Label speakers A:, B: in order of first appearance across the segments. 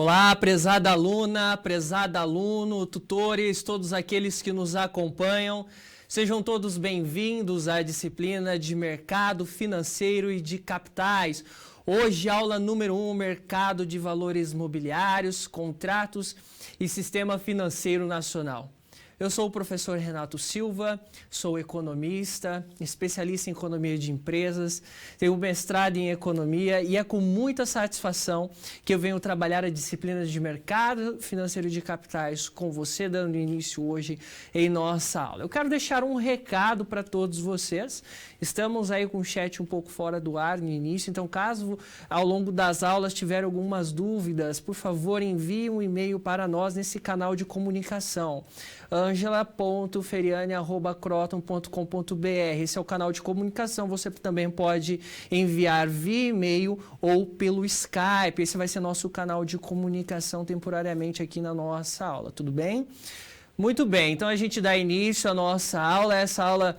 A: Olá, prezada aluna, prezada aluno, tutores, todos aqueles que nos acompanham. Sejam todos bem-vindos à disciplina de Mercado Financeiro e de Capitais. Hoje, aula número 1, Mercado de Valores Mobiliários, Contratos e Sistema Financeiro Nacional. Eu sou o professor Renato Silva, sou economista, especialista em economia de empresas, tenho mestrado em economia e é com muita satisfação que eu venho trabalhar a disciplina de mercado financeiro de capitais com você, dando início hoje em nossa aula. Eu quero deixar um recado para todos vocês. Estamos aí com o chat um pouco fora do ar no início, então caso ao longo das aulas tiver algumas dúvidas, por favor envie um e-mail para nós nesse canal de comunicação. angela.feriane@croton.com.br. Esse é o canal de comunicação. Você também pode enviar via e-mail ou pelo Skype. Esse vai ser nosso canal de comunicação temporariamente aqui na nossa aula. Tudo bem? Muito bem. Então a gente dá início à nossa aula. Essa aula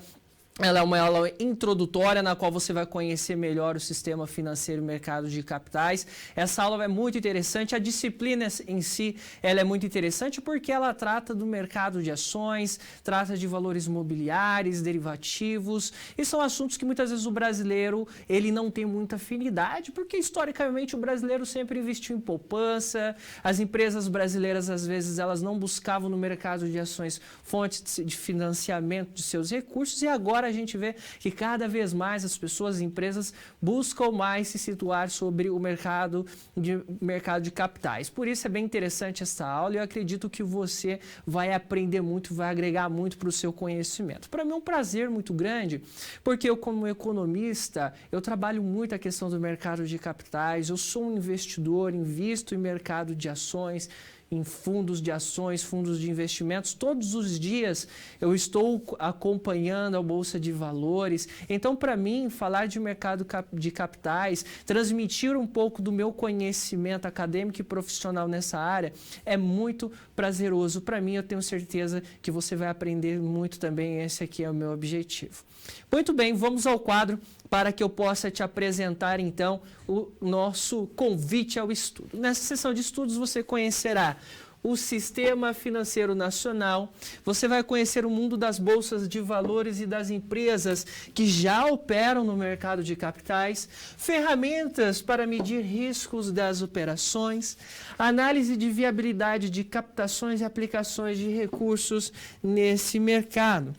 A: ela é uma aula introdutória na qual você vai conhecer melhor o sistema financeiro e mercado de capitais. Essa aula é muito interessante, a disciplina em si ela é muito interessante porque ela trata do mercado de ações, trata de valores mobiliários, derivativos, e são assuntos que muitas vezes o brasileiro ele não tem muita afinidade, porque historicamente o brasileiro sempre investiu em poupança, as empresas brasileiras às vezes elas não buscavam no mercado de ações fontes de financiamento de seus recursos, e agora a gente vê que cada vez mais as pessoas, as empresas, buscam mais se situar sobre o mercado de capitais. Por isso é bem interessante essa aula e eu acredito que você vai aprender muito, vai agregar muito para o seu conhecimento. Para mim é um prazer muito grande, porque eu como economista, eu trabalho muito a questão do mercado de capitais, eu sou um investidor, invisto em mercado de ações, em fundos de ações, fundos de investimentos. Todos os dias eu estou acompanhando a Bolsa de Valores. Então, para mim, falar de mercado de capitais, transmitir um pouco do meu conhecimento acadêmico e profissional nessa área é muito prazeroso. Para mim, eu tenho certeza que você vai aprender muito também. Esse aqui é o meu objetivo. Muito bem, vamos ao quadro para que eu possa te apresentar, então, o nosso convite ao estudo. Nessa sessão de estudos, você conhecerá o Sistema Financeiro Nacional, você vai conhecer o mundo das bolsas de valores e das empresas que já operam no mercado de capitais, ferramentas para medir riscos das operações, análise de viabilidade de captações e aplicações de recursos nesse mercado.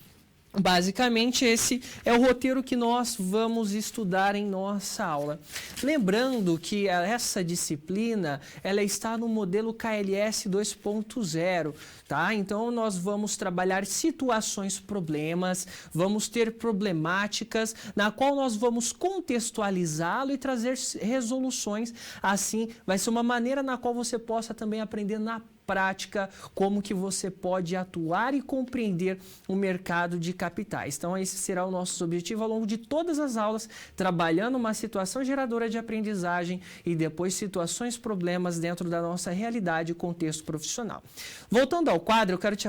A: Basicamente, esse é o roteiro que nós vamos estudar em nossa aula. Lembrando que essa disciplina, ela está no modelo KLS 2.0, tá? Então, nós vamos trabalhar situações, problemas, vamos ter problemáticas, na qual nós vamos contextualizá-lo e trazer resoluções. Assim, vai ser uma maneira na qual você possa também aprender na prática como que você pode atuar e compreender o mercado de capitais. Então, esse será o nosso objetivo ao longo de todas as aulas, trabalhando uma situação geradora de aprendizagem e depois situações, problemas dentro da nossa realidade e contexto profissional. Voltando ao quadro, eu quero te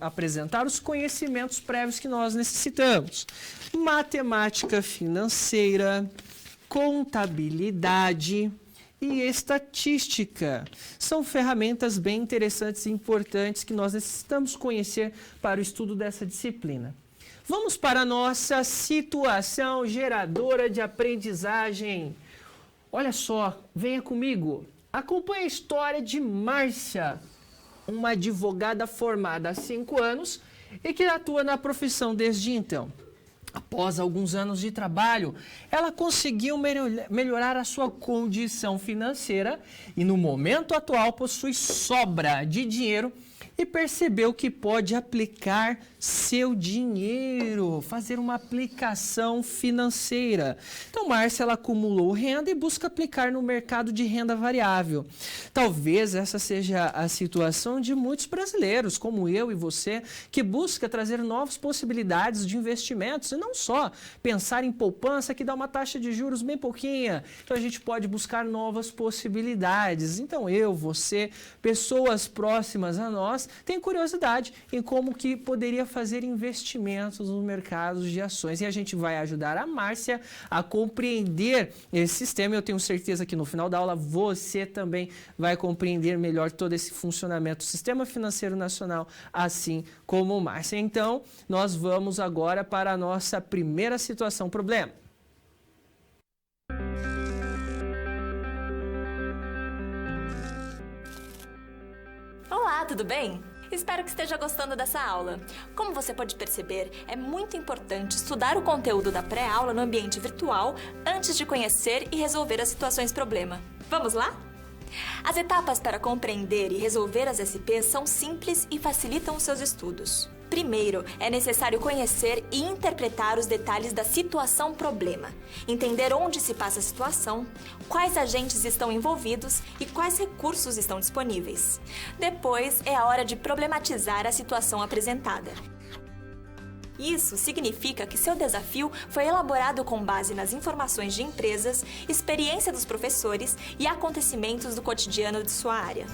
A: apresentar os conhecimentos prévios que nós necessitamos. Matemática financeira, contabilidade e estatística. São ferramentas bem interessantes e importantes que nós necessitamos conhecer para o estudo dessa disciplina. Vamos para a nossa situação geradora de aprendizagem. Olha só, venha comigo. Acompanhe a história de Márcia, uma advogada formada há 5 anos e que atua na profissão desde então. Após alguns anos de trabalho, ela conseguiu melhorar a sua condição financeira e, no momento atual, possui sobra de dinheiro e percebeu que pode aplicar seu dinheiro, fazer uma aplicação financeira. Então, Márcia, ela acumulou renda e busca aplicar no mercado de renda variável. Talvez essa seja a situação de muitos brasileiros, como eu e você, que busca trazer novas possibilidades de investimentos e não só pensar em poupança que dá uma taxa de juros bem pouquinha. Então, a gente pode buscar novas possibilidades. Então, eu, você, pessoas próximas a nós, delas têm curiosidade em como que poderia fazer investimentos nos mercados de ações. E a gente vai ajudar a Márcia a compreender esse sistema. Eu tenho certeza que no final da aula você também vai compreender melhor todo esse funcionamento do Sistema Financeiro Nacional, assim como Márcia. Então, nós vamos agora para a nossa primeira situação problema.
B: Olá, tudo bem? Espero que esteja gostando dessa aula. Como você pode perceber, é muito importante estudar o conteúdo da pré-aula no ambiente virtual antes de conhecer e resolver as situações problema. Vamos lá? As etapas para compreender e resolver as SPs são simples e facilitam os seus estudos. Primeiro, é necessário conhecer e interpretar os detalhes da situação problema, entender onde se passa a situação, quais agentes estão envolvidos e quais recursos estão disponíveis. Depois, é a hora de problematizar a situação apresentada. Isso significa que seu desafio foi elaborado com base nas informações de empresas, experiência dos professores e acontecimentos do cotidiano de sua área.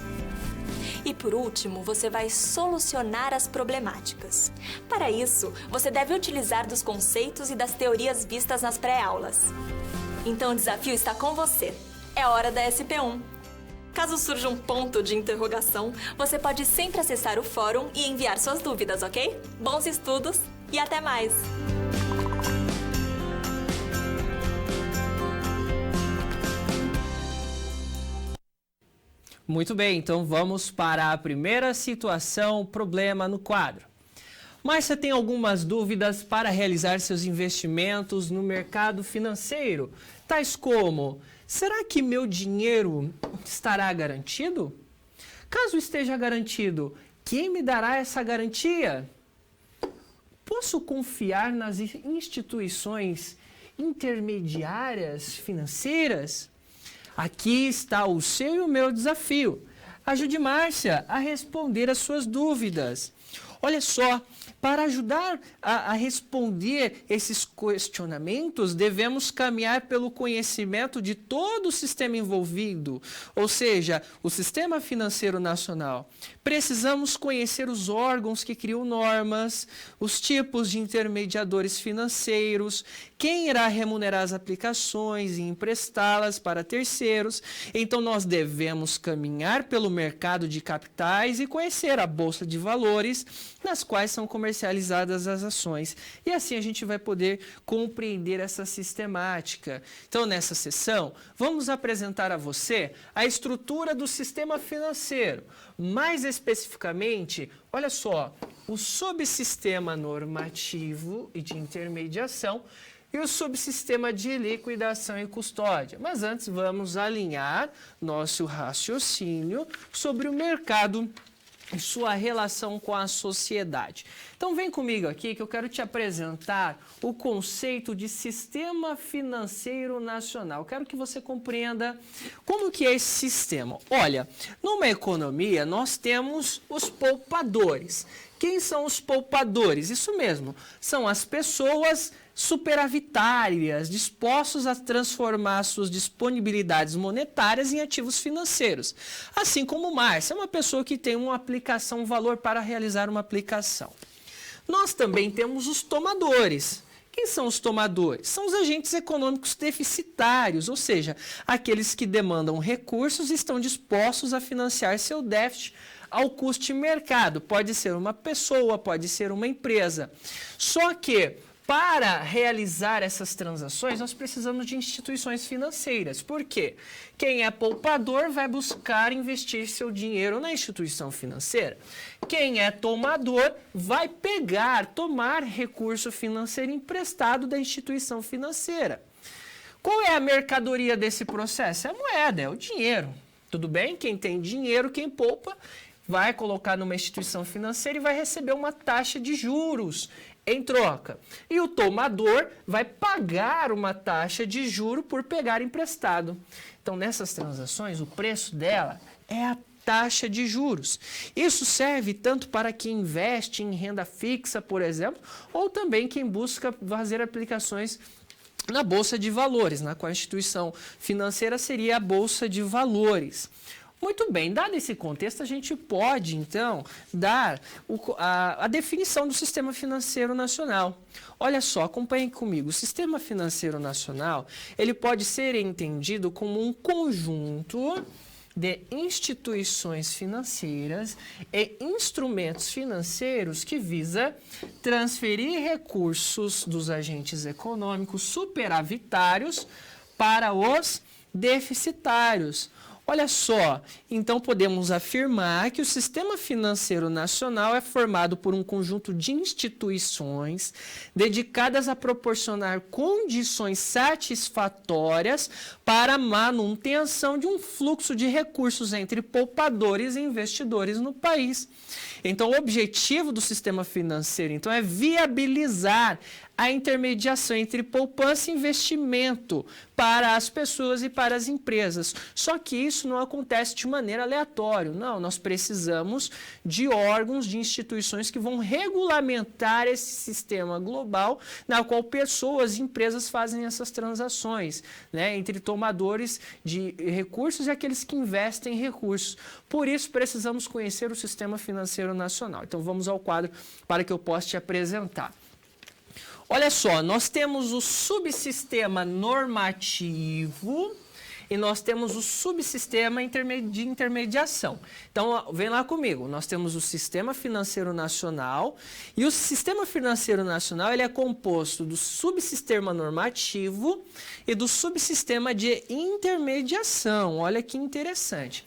B: E por último, você vai solucionar as problemáticas. Para isso, você deve utilizar dos conceitos e das teorias vistas nas pré-aulas. Então o desafio está com você. É hora da SP1. Caso surja um ponto de interrogação, você pode sempre acessar o fórum e enviar suas dúvidas, ok? Bons estudos e até mais!
A: Muito bem, então vamos para a primeira situação, problema no quadro. Márcia tem algumas dúvidas para realizar seus investimentos no mercado financeiro, tais como: será que meu dinheiro estará garantido? Caso esteja garantido, quem me dará essa garantia? Posso confiar nas instituições intermediárias financeiras? Aqui está o seu e o meu desafio. Ajude Márcia a responder as suas dúvidas. Olha só, para ajudar a responder esses questionamentos, devemos caminhar pelo conhecimento de todo o sistema envolvido, ou seja, o Sistema Financeiro Nacional. Precisamos conhecer os órgãos que criam normas, os tipos de intermediadores financeiros, quem irá remunerar as aplicações e emprestá-las para terceiros. Então, nós devemos caminhar pelo mercado de capitais e conhecer a Bolsa de Valores, nas quais são comercializadas as ações. E assim a gente vai poder compreender essa sistemática. Então, nessa sessão, vamos apresentar a você a estrutura do sistema financeiro. Mais especificamente, olha só, o subsistema normativo e de intermediação e o subsistema de liquidação e custódia. Mas antes, vamos alinhar nosso raciocínio sobre o mercado e sua relação com a sociedade. Então vem comigo aqui que eu quero te apresentar o conceito de Sistema Financeiro Nacional. Quero que você compreenda como que é esse sistema. Olha, numa economia nós temos os poupadores. Quem são os poupadores? Isso mesmo, são as pessoas superavitárias, dispostos a transformar suas disponibilidades monetárias em ativos financeiros. Assim como Márcia, é uma pessoa que tem uma aplicação, um valor para realizar uma aplicação. Nós também temos os tomadores. Quem são os tomadores? São os agentes econômicos deficitários, ou seja, aqueles que demandam recursos e estão dispostos a financiar seu déficit ao custo de mercado. Pode ser uma pessoa, pode ser uma empresa. Só que, para realizar essas transações, nós precisamos de instituições financeiras. Por quê? Quem é poupador vai buscar investir seu dinheiro na instituição financeira. Quem é tomador vai tomar recurso financeiro emprestado da instituição financeira. Qual é a mercadoria desse processo? É a moeda, é o dinheiro. Tudo bem? Quem tem dinheiro, quem poupa, vai colocar numa instituição financeira e vai receber uma taxa de juros em troca. E o tomador vai pagar uma taxa de juro por pegar emprestado. Então, nessas transações, o preço dela é a taxa de juros. Isso serve tanto para quem investe em renda fixa, por exemplo, ou também quem busca fazer aplicações na Bolsa de Valores, na qual a instituição financeira seria a Bolsa de Valores. Muito bem, dado esse contexto, a gente pode, então, dar a definição do Sistema Financeiro Nacional. Olha só, acompanhem comigo. O Sistema Financeiro Nacional, ele pode ser entendido como um conjunto de instituições financeiras e instrumentos financeiros que visa transferir recursos dos agentes econômicos superavitários para os deficitários. Olha só, então podemos afirmar que o Sistema Financeiro Nacional é formado por um conjunto de instituições dedicadas a proporcionar condições satisfatórias para a manutenção de um fluxo de recursos entre poupadores e investidores no país. Então, o objetivo do sistema financeiro, então, é viabilizar a intermediação entre poupança e investimento para as pessoas e para as empresas. Só que isso não acontece de maneira aleatória. Não, nós precisamos de órgãos, de instituições que vão regulamentar esse sistema global na qual pessoas e empresas fazem essas transações, né, entre tomadores de recursos e aqueles que investem em recursos. Por isso, precisamos conhecer o Sistema Financeiro Nacional. Então, vamos ao quadro para que eu possa te apresentar. Olha só, nós temos o subsistema normativo e nós temos o subsistema de intermediação. Então, vem lá comigo. Nós temos o Sistema Financeiro Nacional e o Sistema Financeiro Nacional ele é composto do subsistema normativo e do subsistema de intermediação. Olha que interessante.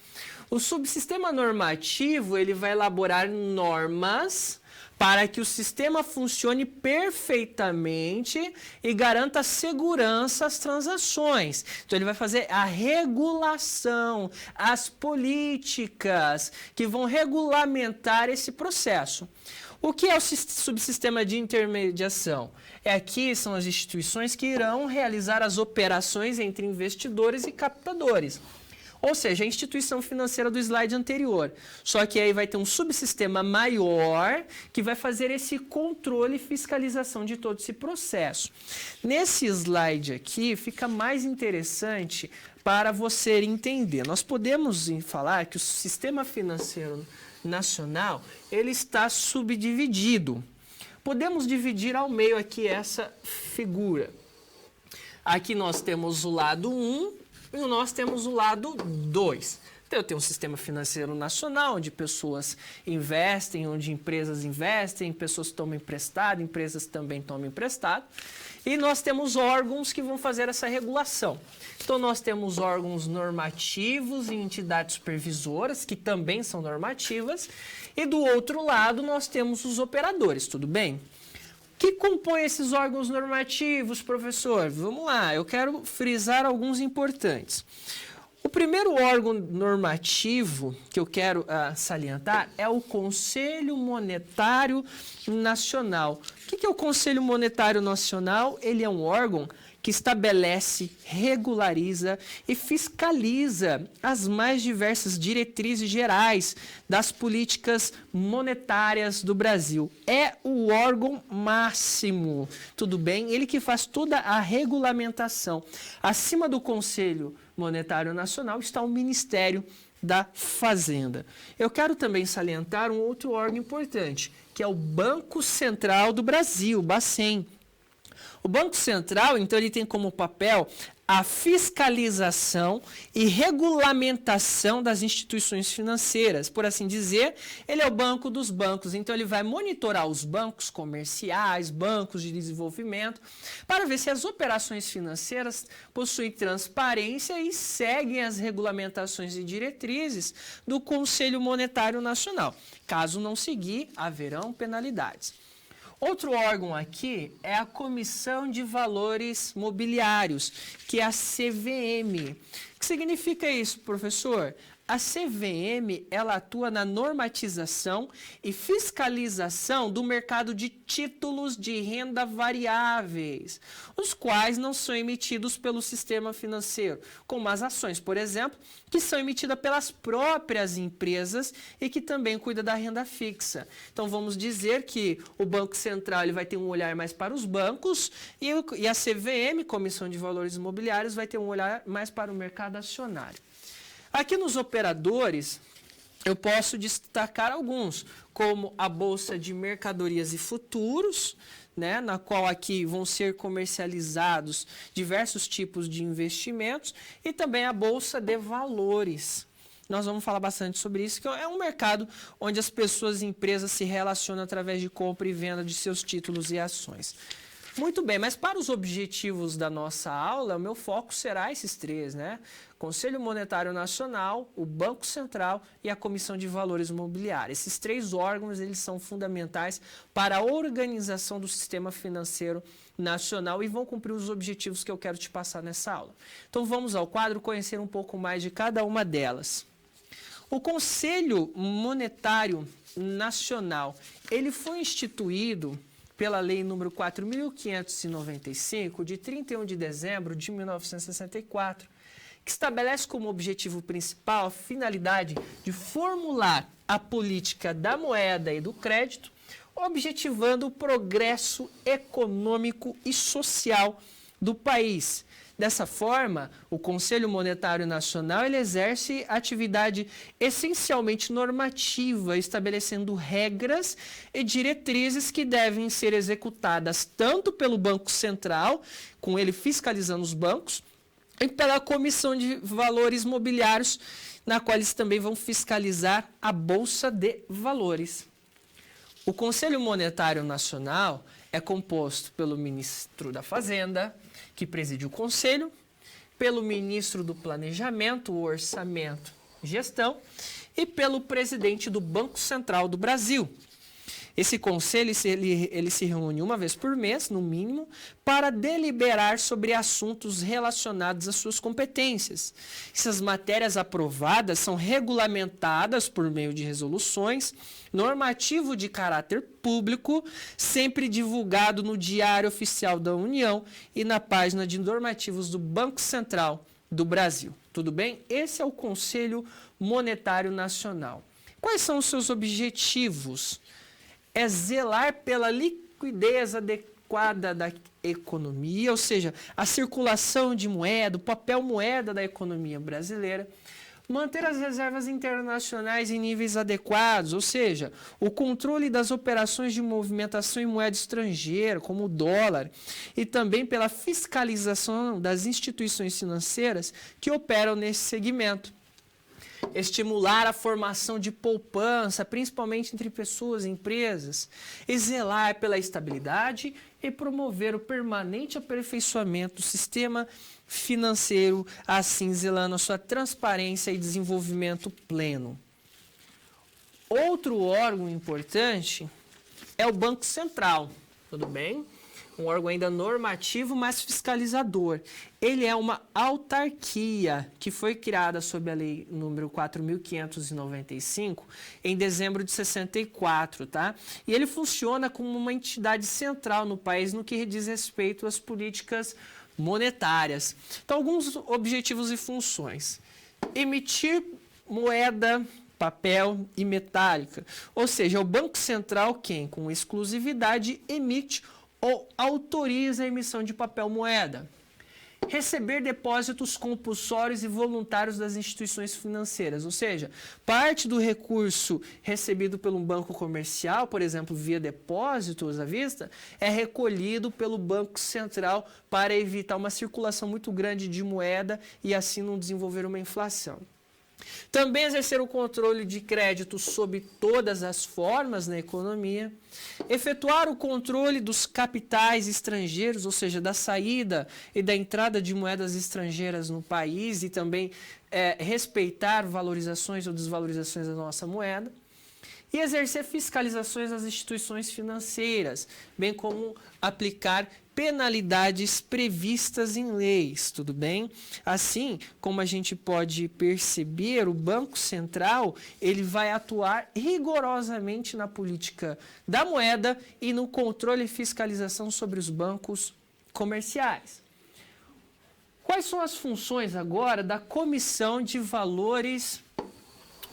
A: O subsistema normativo ele vai elaborar normas para que o sistema funcione perfeitamente e garanta segurança às transações. Então, ele vai fazer a regulação, as políticas que vão regulamentar esse processo. O que é o subsistema de intermediação? Aqui são as instituições que irão realizar as operações entre investidores e captadores. Ou seja, a instituição financeira do slide anterior. Só que aí vai ter um subsistema maior que vai fazer esse controle e fiscalização de todo esse processo. Nesse slide aqui fica mais interessante para você entender. Nós podemos falar que o sistema financeiro nacional ele está subdividido. Podemos dividir ao meio aqui essa figura. Aqui nós temos o lado 1. E nós temos o lado 2. Então, eu tenho um sistema financeiro nacional, onde pessoas investem, onde empresas investem, pessoas tomam emprestado, empresas também tomam emprestado. E nós temos órgãos que vão fazer essa regulação. Então, nós temos órgãos normativos e entidades supervisoras, que também são normativas. E do outro lado, nós temos os operadores, tudo bem? Que compõe esses órgãos normativos, professor? Vamos lá, eu quero frisar alguns importantes. O primeiro órgão normativo que eu quero salientar é o Conselho Monetário Nacional. O que é o Conselho Monetário Nacional? Ele é um órgão que estabelece, regulariza e fiscaliza as mais diversas diretrizes gerais das políticas monetárias do Brasil. É o órgão máximo, tudo bem? Ele que faz toda a regulamentação. Acima do Conselho Monetário Nacional está o Ministério da Fazenda. Eu quero também salientar um outro órgão importante, que é o Banco Central do Brasil, Bacen. O Banco Central, então, ele tem como papel a fiscalização e regulamentação das instituições financeiras. Por assim dizer, ele é o banco dos bancos. Então, ele vai monitorar os bancos comerciais, bancos de desenvolvimento, para ver se as operações financeiras possuem transparência e seguem as regulamentações e diretrizes do Conselho Monetário Nacional. Caso não seguir, haverão penalidades. Outro órgão aqui é a Comissão de Valores Mobiliários, que é a CVM. O que significa isso, professor? A CVM, ela atua na normatização e fiscalização do mercado de títulos de renda variáveis, os quais não são emitidos pelo sistema financeiro, como as ações, por exemplo, que são emitidas pelas próprias empresas e que também cuida da renda fixa. Então, vamos dizer que o Banco Central ele vai ter um olhar mais para os bancos e a CVM, Comissão de Valores Imobiliários, vai ter um olhar mais para o mercado acionário. Aqui nos operadores, eu posso destacar alguns, como a Bolsa de Mercadorias e Futuros, né, na qual aqui vão ser comercializados diversos tipos de investimentos, e também a Bolsa de Valores. Nós vamos falar bastante sobre isso, que é um mercado onde as pessoas e empresas se relacionam através de compra e venda de seus títulos e ações. Muito bem, mas para os objetivos da nossa aula, o meu foco será esses três, né? Conselho Monetário Nacional, o Banco Central e a Comissão de Valores Mobiliários. Esses três órgãos, eles são fundamentais para a organização do sistema financeiro nacional e vão cumprir os objetivos que eu quero te passar nessa aula. Então vamos ao quadro conhecer um pouco mais de cada uma delas. O Conselho Monetário Nacional, ele foi instituído pela Lei número 4.595, de 31 de dezembro de 1964, que estabelece como objetivo principal a finalidade de formular a política da moeda e do crédito, objetivando o progresso econômico e social do país. Dessa forma, o Conselho Monetário Nacional ele exerce atividade essencialmente normativa, estabelecendo regras e diretrizes que devem ser executadas tanto pelo Banco Central, com ele fiscalizando os bancos, e pela Comissão de Valores Mobiliários, na qual eles também vão fiscalizar a Bolsa de Valores. O Conselho Monetário Nacional é composto pelo Ministro da Fazenda, que preside o Conselho, pelo Ministro do Planejamento, Orçamento e Gestão e pelo Presidente do Banco Central do Brasil. Esse conselho ele se reúne uma vez por mês, no mínimo, para deliberar sobre assuntos relacionados às suas competências. Essas matérias aprovadas são regulamentadas por meio de resoluções, normativo de caráter público, sempre divulgado no Diário Oficial da União e na página de normativos do Banco Central do Brasil. Tudo bem? Esse é o Conselho Monetário Nacional. Quais são os seus objetivos? É zelar pela liquidez adequada da economia, ou seja, a circulação de moeda, o papel moeda da economia brasileira, manter as reservas internacionais em níveis adequados, ou seja, o controle das operações de movimentação em moeda estrangeira, como o dólar, e também pela fiscalização das instituições financeiras que operam nesse segmento. Estimular a formação de poupança, principalmente entre pessoas e empresas, e zelar pela estabilidade e promover o permanente aperfeiçoamento do sistema financeiro, assim zelando a sua transparência e desenvolvimento pleno. Outro órgão importante é o Banco Central, tudo bem? Um órgão ainda normativo, mas fiscalizador. Ele é uma autarquia que foi criada sob a lei número 4.595 em dezembro de 64, tá? E ele funciona como uma entidade central no país no que diz respeito às políticas monetárias. Então, alguns objetivos e funções. Emitir moeda, papel e metálica. Ou seja, é o Banco Central quem, com exclusividade, emite ou autoriza a emissão de papel moeda. Receber depósitos compulsórios e voluntários das instituições financeiras, ou seja, parte do recurso recebido pelo banco comercial, por exemplo, via depósitos à vista, é recolhido pelo Banco Central para evitar uma circulação muito grande de moeda e assim não desenvolver uma inflação. Também exercer o controle de crédito sob todas as formas na economia, efetuar o controle dos capitais estrangeiros, ou seja, da saída e da entrada de moedas estrangeiras no país e também respeitar valorizações ou desvalorizações da nossa moeda, e exercer fiscalizações das instituições financeiras, bem como aplicar penalidades previstas em leis, tudo bem? Assim, como a gente pode perceber, o Banco Central ele vai atuar rigorosamente na política da moeda e no controle e fiscalização sobre os bancos comerciais. Quais são as funções agora da Comissão de Valores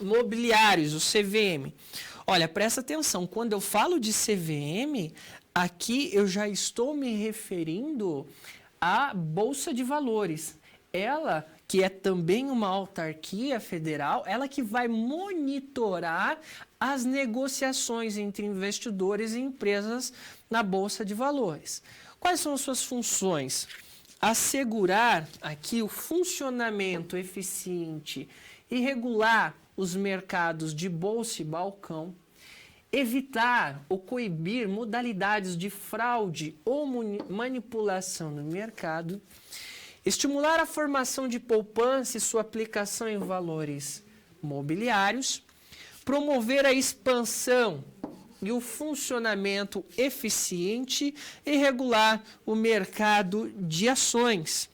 A: Mobiliários, o CVM? Olha, presta atenção, quando eu falo de CVM, aqui eu já estou me referindo à Bolsa de Valores. Ela que é também uma autarquia federal, ela que vai monitorar as negociações entre investidores e empresas na Bolsa de Valores. Quais são as suas funções? Assegurar aqui o funcionamento eficiente e regular os mercados de bolsa e balcão, evitar ou coibir modalidades de fraude ou manipulação no mercado, estimular a formação de poupança e sua aplicação em valores mobiliários, promover a expansão e o funcionamento eficiente e regular o mercado de ações.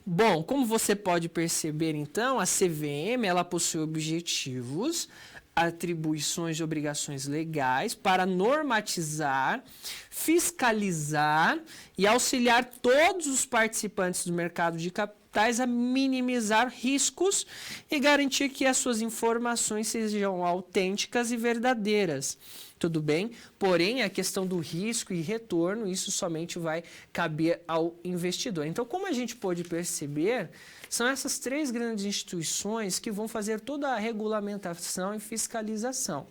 A: Bom, como você pode perceber, então, a CVM ela possui objetivos, atribuições e obrigações legais para normatizar, fiscalizar e auxiliar todos os participantes do mercado de capitais a minimizar riscos e garantir que as suas informações sejam autênticas e verdadeiras. Tudo bem? Porém, a questão do risco e retorno, isso somente vai caber ao investidor. Então, como a gente pode perceber, são essas três grandes instituições que vão fazer toda a regulamentação e fiscalização.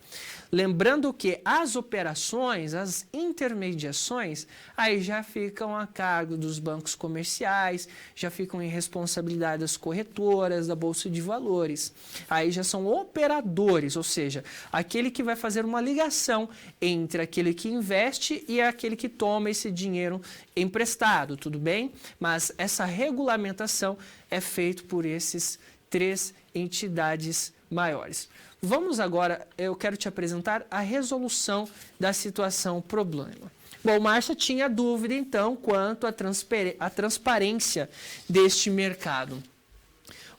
A: Lembrando que as operações, as intermediações, aí já ficam a cargo dos bancos comerciais, já ficam em responsabilidade das corretoras, da Bolsa de Valores. Aí já são operadores, ou seja, aquele que vai fazer uma ligação entre aquele que investe e aquele que toma esse dinheiro emprestado, tudo bem? Mas essa regulamentação é feita por esses três entidades maiores. Vamos agora, eu quero te apresentar a resolução da situação problema. Bom, Márcia tinha dúvida, então, quanto à transparência deste mercado.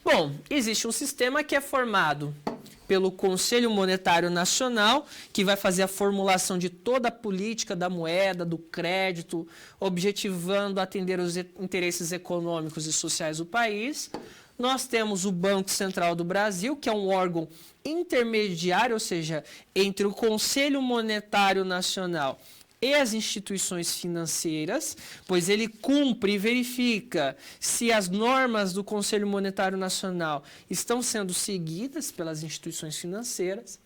A: Bom, existe um sistema que é formado pelo Conselho Monetário Nacional, que vai fazer a formulação de toda a política da moeda, do crédito, objetivando atender os interesses econômicos e sociais do país. Nós temos o Banco Central do Brasil, que é um órgão intermediário, ou seja, entre o Conselho Monetário Nacional e as instituições financeiras, pois ele cumpre e verifica se as normas do Conselho Monetário Nacional estão sendo seguidas pelas instituições financeiras.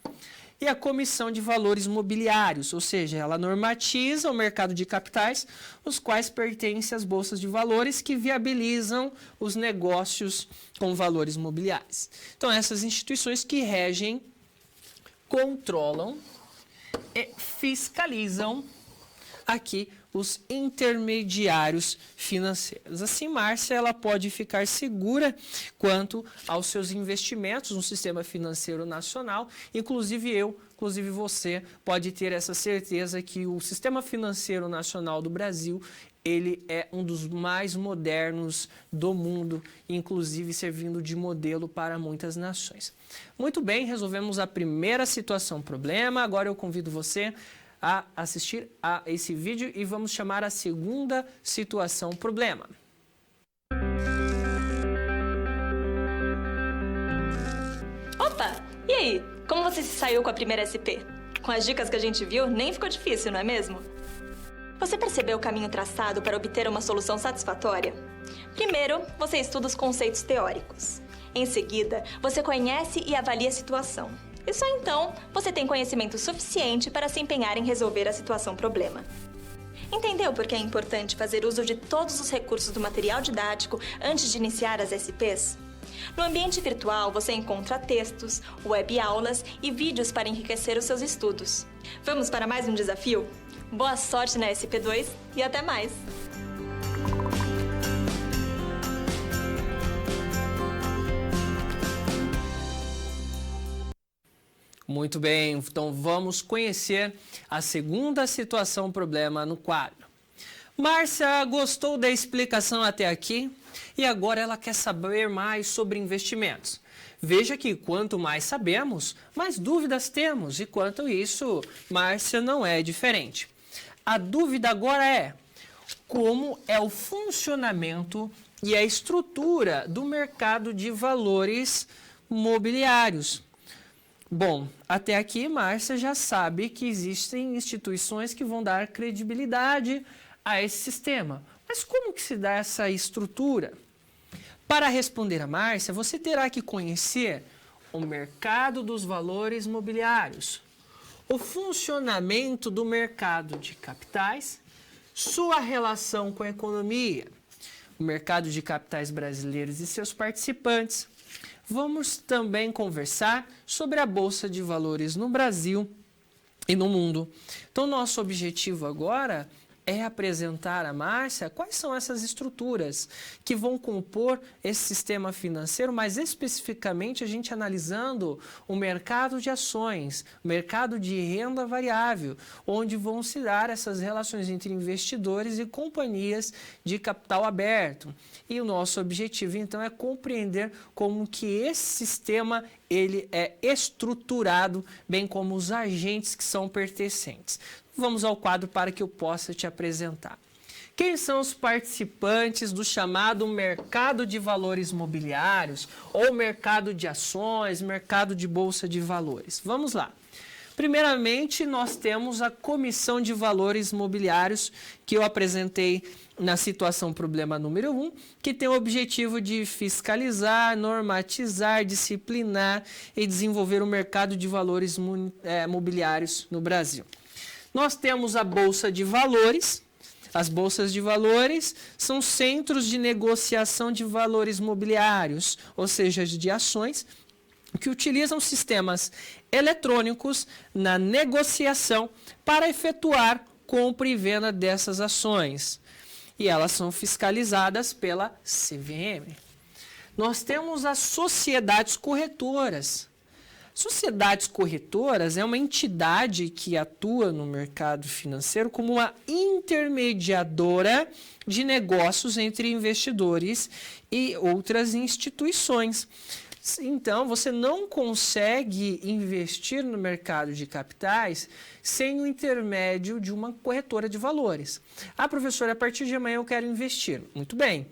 A: E a Comissão de Valores Mobiliários, ou seja, ela normatiza o mercado de capitais, os quais pertencem às bolsas de valores que viabilizam os negócios com valores mobiliários. Então, essas instituições que regem, controlam e fiscalizam aqui os intermediários financeiros. Assim, Márcia, ela pode ficar segura quanto aos seus investimentos no sistema financeiro nacional. Inclusive você pode ter essa certeza que o sistema financeiro nacional do Brasil, ele é um dos mais modernos do mundo, inclusive servindo de modelo para muitas nações. Muito bem, resolvemos a primeira situação problema. Agora eu convido você a assistir a esse vídeo e vamos chamar a segunda situação problema.
B: Opa! E aí? Como você se saiu com a primeira SP? Com as dicas que a gente viu, nem ficou difícil, não é mesmo? Você percebeu o caminho traçado para obter uma solução satisfatória? Primeiro, você estuda os conceitos teóricos. Em seguida, você conhece e avalia a situação. E só então você tem conhecimento suficiente para se empenhar em resolver a situação problema. Entendeu por que é importante fazer uso de todos os recursos do material didático antes de iniciar as SPs? No ambiente virtual, você encontra textos, web-aulas e vídeos para enriquecer os seus estudos. Vamos para mais um desafio? Boa sorte na SP2 e até mais!
A: Muito bem, então vamos conhecer a segunda situação problema no quadro. Márcia gostou da explicação até aqui e agora ela quer saber mais sobre investimentos. Veja que quanto mais sabemos, mais dúvidas temos e quanto isso, Márcia não é diferente. A dúvida agora é como é o funcionamento e a estrutura do mercado de valores mobiliários. Bom, até aqui Márcia já sabe que existem instituições que vão dar credibilidade a esse sistema. Mas como que se dá essa estrutura? Para responder a Márcia, você terá que conhecer o mercado dos valores mobiliários, o funcionamento do mercado de capitais, sua relação com a economia, o mercado de capitais brasileiros e seus participantes. Vamos também conversar sobre a Bolsa de Valores no Brasil e no mundo. Então, nosso objetivo agora é apresentar a Márcia quais são essas estruturas que vão compor esse sistema financeiro, mais especificamente a gente analisando o mercado de ações, mercado de renda variável, onde vão se dar essas relações entre investidores e companhias de capital aberto. E o nosso objetivo, então, é compreender como que esse sistema ele é estruturado, bem como os agentes que são pertencentes. Vamos ao quadro para que eu possa te apresentar. Quem são os participantes do chamado mercado de valores mobiliários ou mercado de ações, mercado de bolsa de valores? Vamos lá. Primeiramente, nós temos a Comissão de Valores Mobiliários, que eu apresentei na situação problema número 1, que tem o objetivo de fiscalizar, normatizar, disciplinar e desenvolver o mercado de valores mobiliários no Brasil. Nós temos a Bolsa de Valores. As bolsas de valores são centros de negociação de valores mobiliários, ou seja, de ações, que utilizam sistemas eletrônicos na negociação para efetuar compra e venda dessas ações. E elas são fiscalizadas pela CVM. Nós temos as sociedades corretoras. Sociedades corretoras é uma entidade que atua no mercado financeiro como uma intermediadora de negócios entre investidores e outras instituições. Então, você não consegue investir no mercado de capitais sem o intermédio de uma corretora de valores. Ah, professor, a partir de amanhã eu quero investir. Muito bem.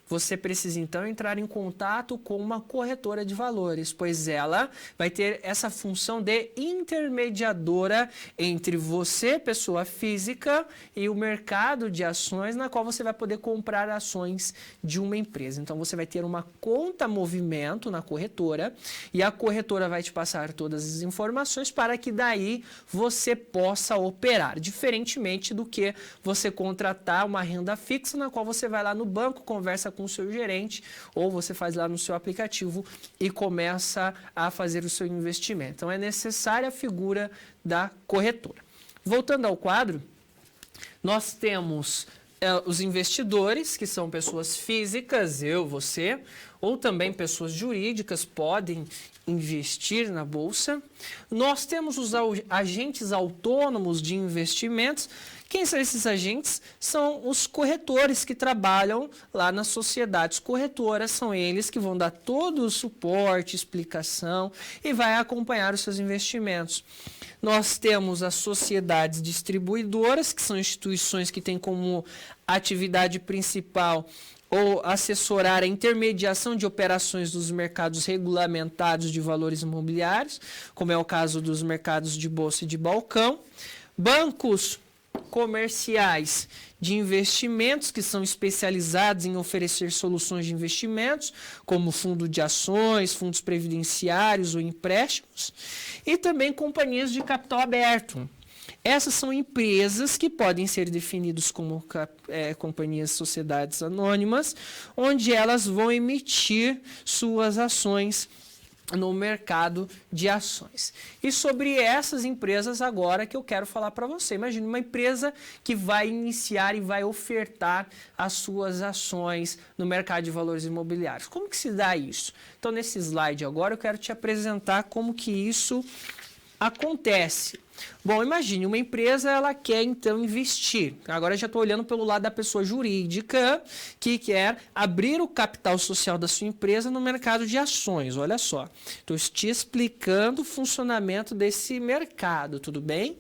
A: Você precisa, então, entrar em contato com uma corretora de valores, pois ela vai ter essa função de intermediadora entre você, pessoa física, e o mercado de ações, na qual você vai poder comprar ações de uma empresa. Então, você vai ter uma conta movimento na corretora e a corretora vai te passar todas as informações para que daí você possa operar, diferentemente do que você contratar uma renda fixa, na qual você vai lá no banco, conversa com o seu gerente, ou você faz lá no seu aplicativo e começa a fazer o seu investimento. Então, é necessária a figura da corretora. Voltando ao quadro, nós temos os investidores, que são pessoas físicas, eu, você, ou também pessoas jurídicas podem investir na bolsa. Nós temos os agentes autônomos de investimentos. Quem são esses agentes? São os corretores que trabalham lá nas sociedades corretoras, são eles que vão dar todo o suporte, explicação e vai acompanhar os seus investimentos. Nós temos as sociedades distribuidoras, que são instituições que têm como atividade principal ou assessorar a intermediação de operações dos mercados regulamentados de valores imobiliários, como é o caso dos mercados de bolsa e de balcão. Bancos comerciais de investimentos, que são especializados em oferecer soluções de investimentos, como fundo de ações, fundos previdenciários ou empréstimos, e também companhias de capital aberto. Essas são empresas que podem ser definidas como companhias, sociedades anônimas, onde elas vão emitir suas ações no mercado de ações. E sobre essas empresas agora que eu quero falar para você. Imagine uma empresa que vai iniciar e vai ofertar as suas ações no mercado de valores imobiliários. Como que se dá isso? Então, nesse slide agora eu quero te apresentar como que isso acontece. Bom, imagine, uma empresa ela quer então investir. Agora eu já estou olhando pelo lado da pessoa jurídica que quer abrir o capital social da sua empresa no mercado de ações. Olha só, estou te explicando o funcionamento desse mercado, tudo bem?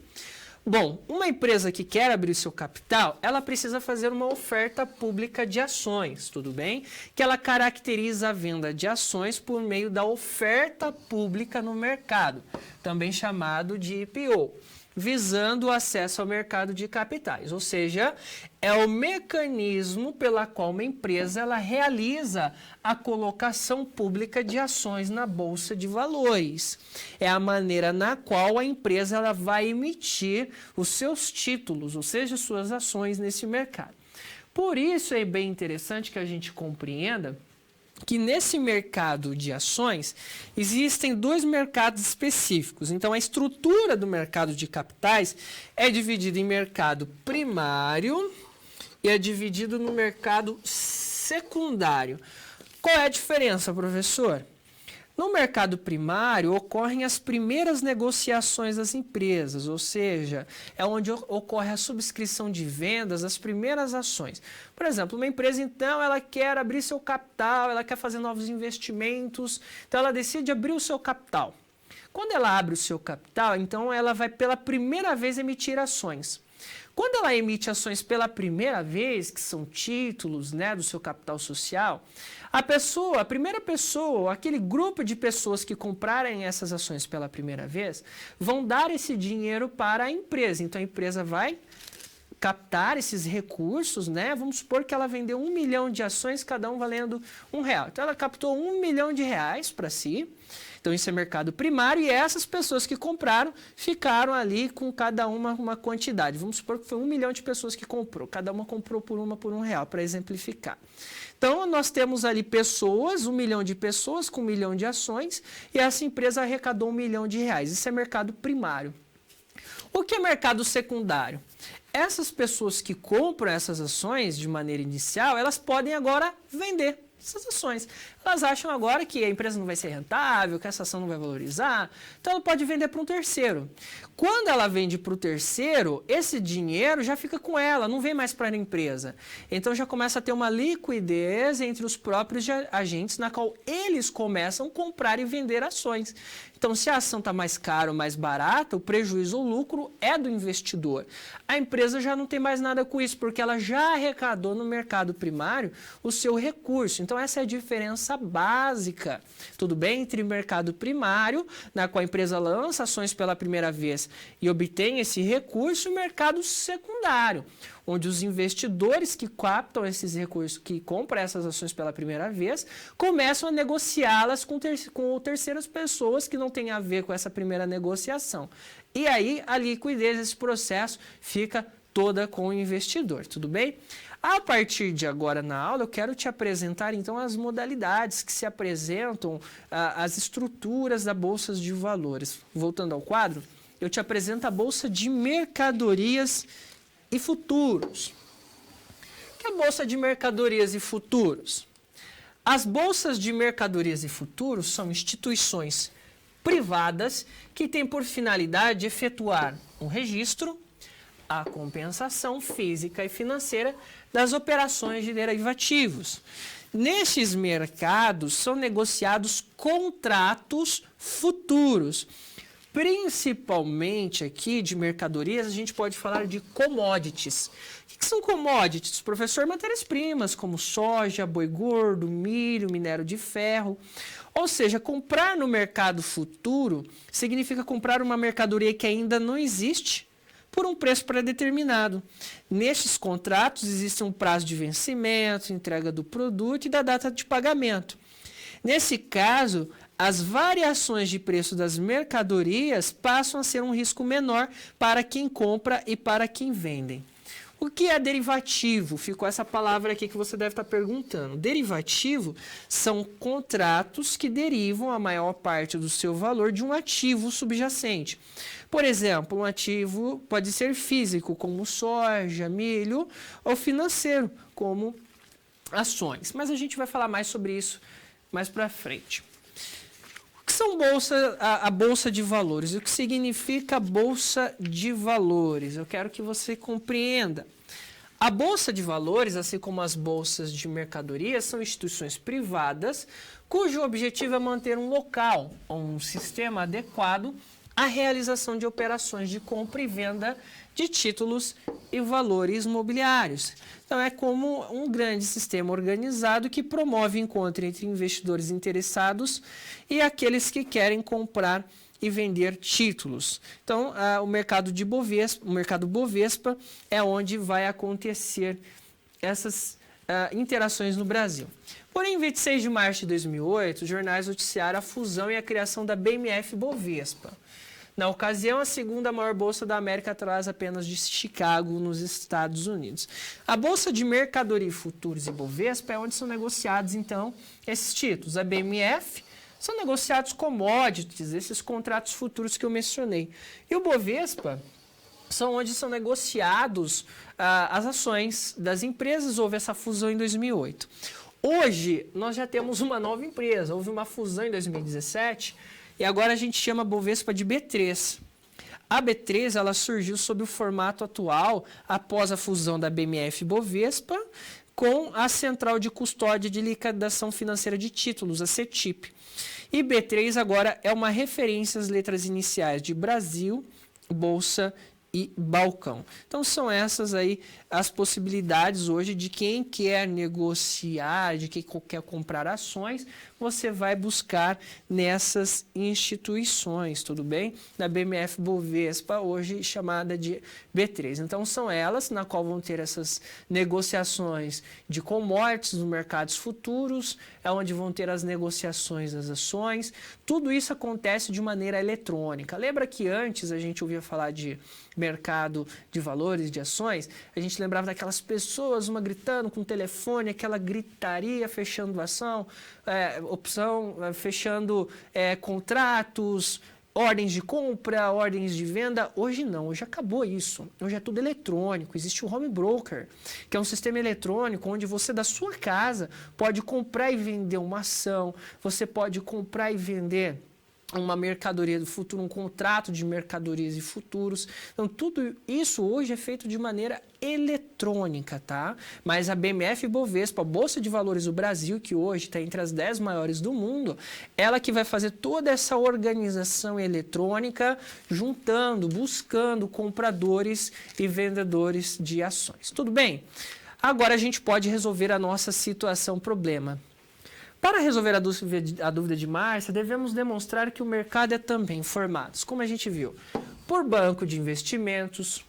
A: Bom, uma empresa que quer abrir seu capital, ela precisa fazer uma oferta pública de ações, tudo bem? Que ela caracteriza a venda de ações por meio da oferta pública no mercado, também chamado de IPO. visando o acesso ao mercado de capitais, ou seja, é o mecanismo pela qual uma empresa ela realiza a colocação pública de ações na Bolsa de Valores. É a maneira na qual a empresa ela vai emitir os seus títulos, ou seja, suas ações nesse mercado. Por isso é bem interessante que a gente compreenda que nesse mercado de ações existem dois mercados específicos. Então, a estrutura do mercado de capitais é dividida em mercado primário e é dividido no mercado secundário. Qual é a diferença, professor? No mercado primário, ocorrem as primeiras negociações das empresas, ou seja, é onde ocorre a subscrição de vendas, as primeiras ações. Por exemplo, uma empresa, então, ela quer abrir seu capital, ela quer fazer novos investimentos, então ela decide abrir o seu capital. Quando ela abre o seu capital, então ela vai pela primeira vez emitir ações. Quando ela emite ações pela primeira vez, que são títulos, né, do seu capital social, a primeira pessoa, aquele grupo de pessoas que comprarem essas ações pela primeira vez, vão dar esse dinheiro para a empresa. Então a empresa vai captar esses recursos, né? Vamos supor que ela vendeu 1 milhão de ações, cada um valendo R$1. Então ela captou R$1 milhão para si. Então isso é mercado primário e essas pessoas que compraram ficaram ali com cada uma quantidade. Vamos supor que foi 1 milhão de pessoas que comprou, cada uma comprou por R$1, para exemplificar. Então nós temos ali pessoas, 1 milhão de pessoas com 1 milhão de ações e essa empresa arrecadou R$1 milhão. Isso é mercado primário. O que é mercado secundário? Essas pessoas que compram essas ações de maneira inicial, elas podem agora vender essas ações. Elas acham agora que a empresa não vai ser rentável, que essa ação não vai valorizar, então ela pode vender para um terceiro. Quando ela vende para o terceiro, esse dinheiro já fica com ela, não vem mais para a empresa. Então já começa a ter uma liquidez entre os próprios agentes, na qual eles começam a comprar e vender ações. Então, se a ação está mais cara ou mais barata, o prejuízo ou lucro é do investidor. A empresa já não tem mais nada com isso, porque ela já arrecadou no mercado primário o seu recurso. Então, essa é a diferença básica, tudo bem? Entre mercado primário, na qual a empresa lança ações pela primeira vez e obtém esse recurso, e mercado secundário, onde os investidores que captam esses recursos, que compram essas ações pela primeira vez, começam a negociá-las com terceiras pessoas que não têm a ver com essa primeira negociação. E aí a liquidez desse processo fica toda com o investidor, tudo bem? A partir de agora na aula, eu quero te apresentar então as modalidades que se apresentam, as estruturas da Bolsa de Valores. Voltando ao quadro, eu te apresento a Bolsa de Mercadorias e Futuros. O que é a Bolsa de Mercadorias e Futuros? As bolsas de mercadorias e futuros são instituições privadas que têm por finalidade efetuar um registro, a compensação física e financeira das operações de derivativos. Nestes mercados são negociados contratos futuros. Principalmente aqui de mercadorias, a gente pode falar de commodities. O que são commodities, professor? Matérias-primas como soja, boi gordo, milho, minério de ferro. Ou seja, comprar no mercado futuro significa comprar uma mercadoria que ainda não existe por um preço pré-determinado. Nestes contratos existe um prazo de vencimento, entrega do produto e da data de pagamento. Nesse caso, as variações de preço das mercadorias passam a ser um risco menor para quem compra e para quem vende. O que é derivativo? Ficou essa palavra aqui que você deve estar perguntando. Derivativo são contratos que derivam a maior parte do seu valor de um ativo subjacente. Por exemplo, um ativo pode ser físico, como soja, milho, ou financeiro, como ações. Mas a gente vai falar mais sobre isso mais para frente. O que são a Bolsa de Valores? O que significa Bolsa de Valores? Eu quero que você compreenda. A Bolsa de Valores, assim como as bolsas de mercadorias, são instituições privadas cujo objetivo é manter um local ou um sistema adequado à realização de operações de compra e venda de títulos e valores mobiliários. Então, é como um grande sistema organizado que promove encontro entre investidores interessados e aqueles que querem comprar e vender títulos. Então, o mercado Bovespa é onde vai acontecer essas interações no Brasil. Porém, em 26 de março de 2008, os jornais noticiaram a fusão e a criação da BMF Bovespa. Na ocasião, a segunda maior bolsa da América atrás apenas de Chicago, nos Estados Unidos. A Bolsa de Mercadoria e Futuros e Bovespa é onde são negociados, então, esses títulos. A BMF são negociados commodities, esses contratos futuros que eu mencionei. E o Bovespa são onde são negociados as ações das empresas. Houve essa fusão em 2008. Hoje, nós já temos uma nova empresa. Houve uma fusão em 2017 e agora a gente chama a Bovespa de B3. A B3 ela surgiu sob o formato atual após a fusão da BMF Bovespa com a Central de Custódia de Liquidação Financeira de Títulos, a CETIP. E B3 agora é uma referência às letras iniciais de Brasil, Bolsa e Balcão. Então são essas aí as possibilidades hoje de quem quer negociar, de quem quer comprar ações, você vai buscar nessas instituições, tudo bem? Da BMF Bovespa, hoje chamada de B3. Então são elas na qual vão ter essas negociações de commodities nos mercados futuros, é onde vão ter as negociações das ações. Tudo isso acontece de maneira eletrônica. Lembra que antes a gente ouvia falar de mercado de valores, de ações? A gente lembrava daquelas pessoas, uma gritando com o telefone, aquela gritaria, fechando opção, fechando contratos, ordens de compra, ordens de venda. Hoje não, hoje acabou isso. Hoje é tudo eletrônico. Existe o home broker, que é um sistema eletrônico onde você da sua casa pode comprar e vender uma ação, você pode comprar e vender uma mercadoria do futuro, um contrato de mercadorias e futuros. Então, tudo isso hoje é feito de maneira eletrônica, tá? Mas a BMF Bovespa, a Bolsa de Valores do Brasil, que hoje está entre as 10 maiores do mundo, ela que vai fazer toda essa organização eletrônica, juntando, buscando compradores e vendedores de ações. Tudo bem? Agora a gente pode resolver a nossa situação, problema. Para resolver a dúvida de Márcia, devemos demonstrar que o mercado é também formado, como a gente viu, por banco de investimentos,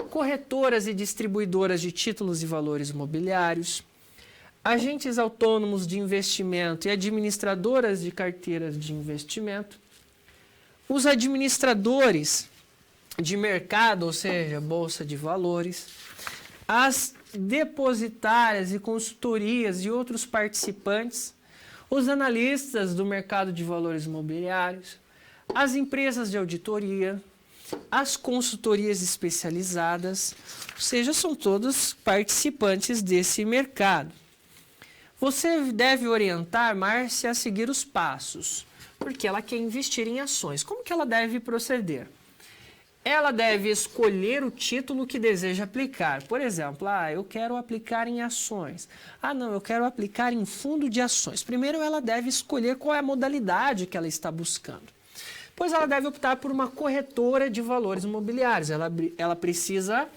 A: corretoras e distribuidoras de títulos e valores imobiliários, agentes autônomos de investimento e administradoras de carteiras de investimento, os administradores de mercado, ou seja, bolsa de valores, as depositárias e consultorias e outros participantes, os analistas do mercado de valores imobiliários, as empresas de auditoria, as consultorias especializadas, ou seja, são todos participantes desse mercado. Você deve orientar Márcia a seguir os passos, porque ela quer investir em ações. Como que ela deve proceder? Ela deve escolher o título que deseja aplicar. Por exemplo, eu quero aplicar em ações. Não, eu quero aplicar em fundo de ações. Primeiro, ela deve escolher qual é a modalidade que ela está buscando. Depois, ela deve optar por uma corretora de valores imobiliários. Ela precisa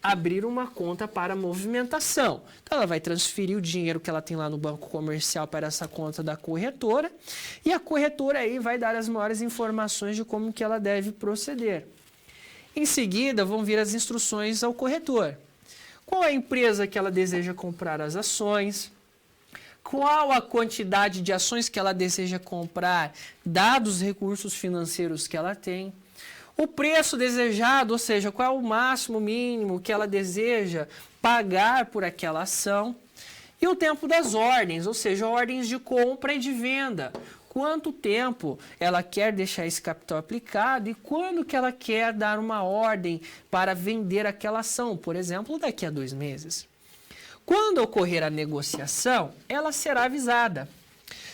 A: abrir uma conta para movimentação. Então, ela vai transferir o dinheiro que ela tem lá no banco comercial para essa conta da corretora. E a corretora aí vai dar as maiores informações de como que ela deve proceder. Em seguida, vão vir as instruções ao corretor. Qual é a empresa que ela deseja comprar as ações? Qual a quantidade de ações que ela deseja comprar, dados os recursos financeiros que ela tem? O preço desejado, ou seja, qual é o máximo, mínimo que ela deseja pagar por aquela ação? E o tempo das ordens, ou seja, ordens de compra e de venda. Quanto tempo ela quer deixar esse capital aplicado e quando que ela quer dar uma ordem para vender aquela ação, por exemplo, daqui a 2 meses. Quando ocorrer a negociação, ela será avisada.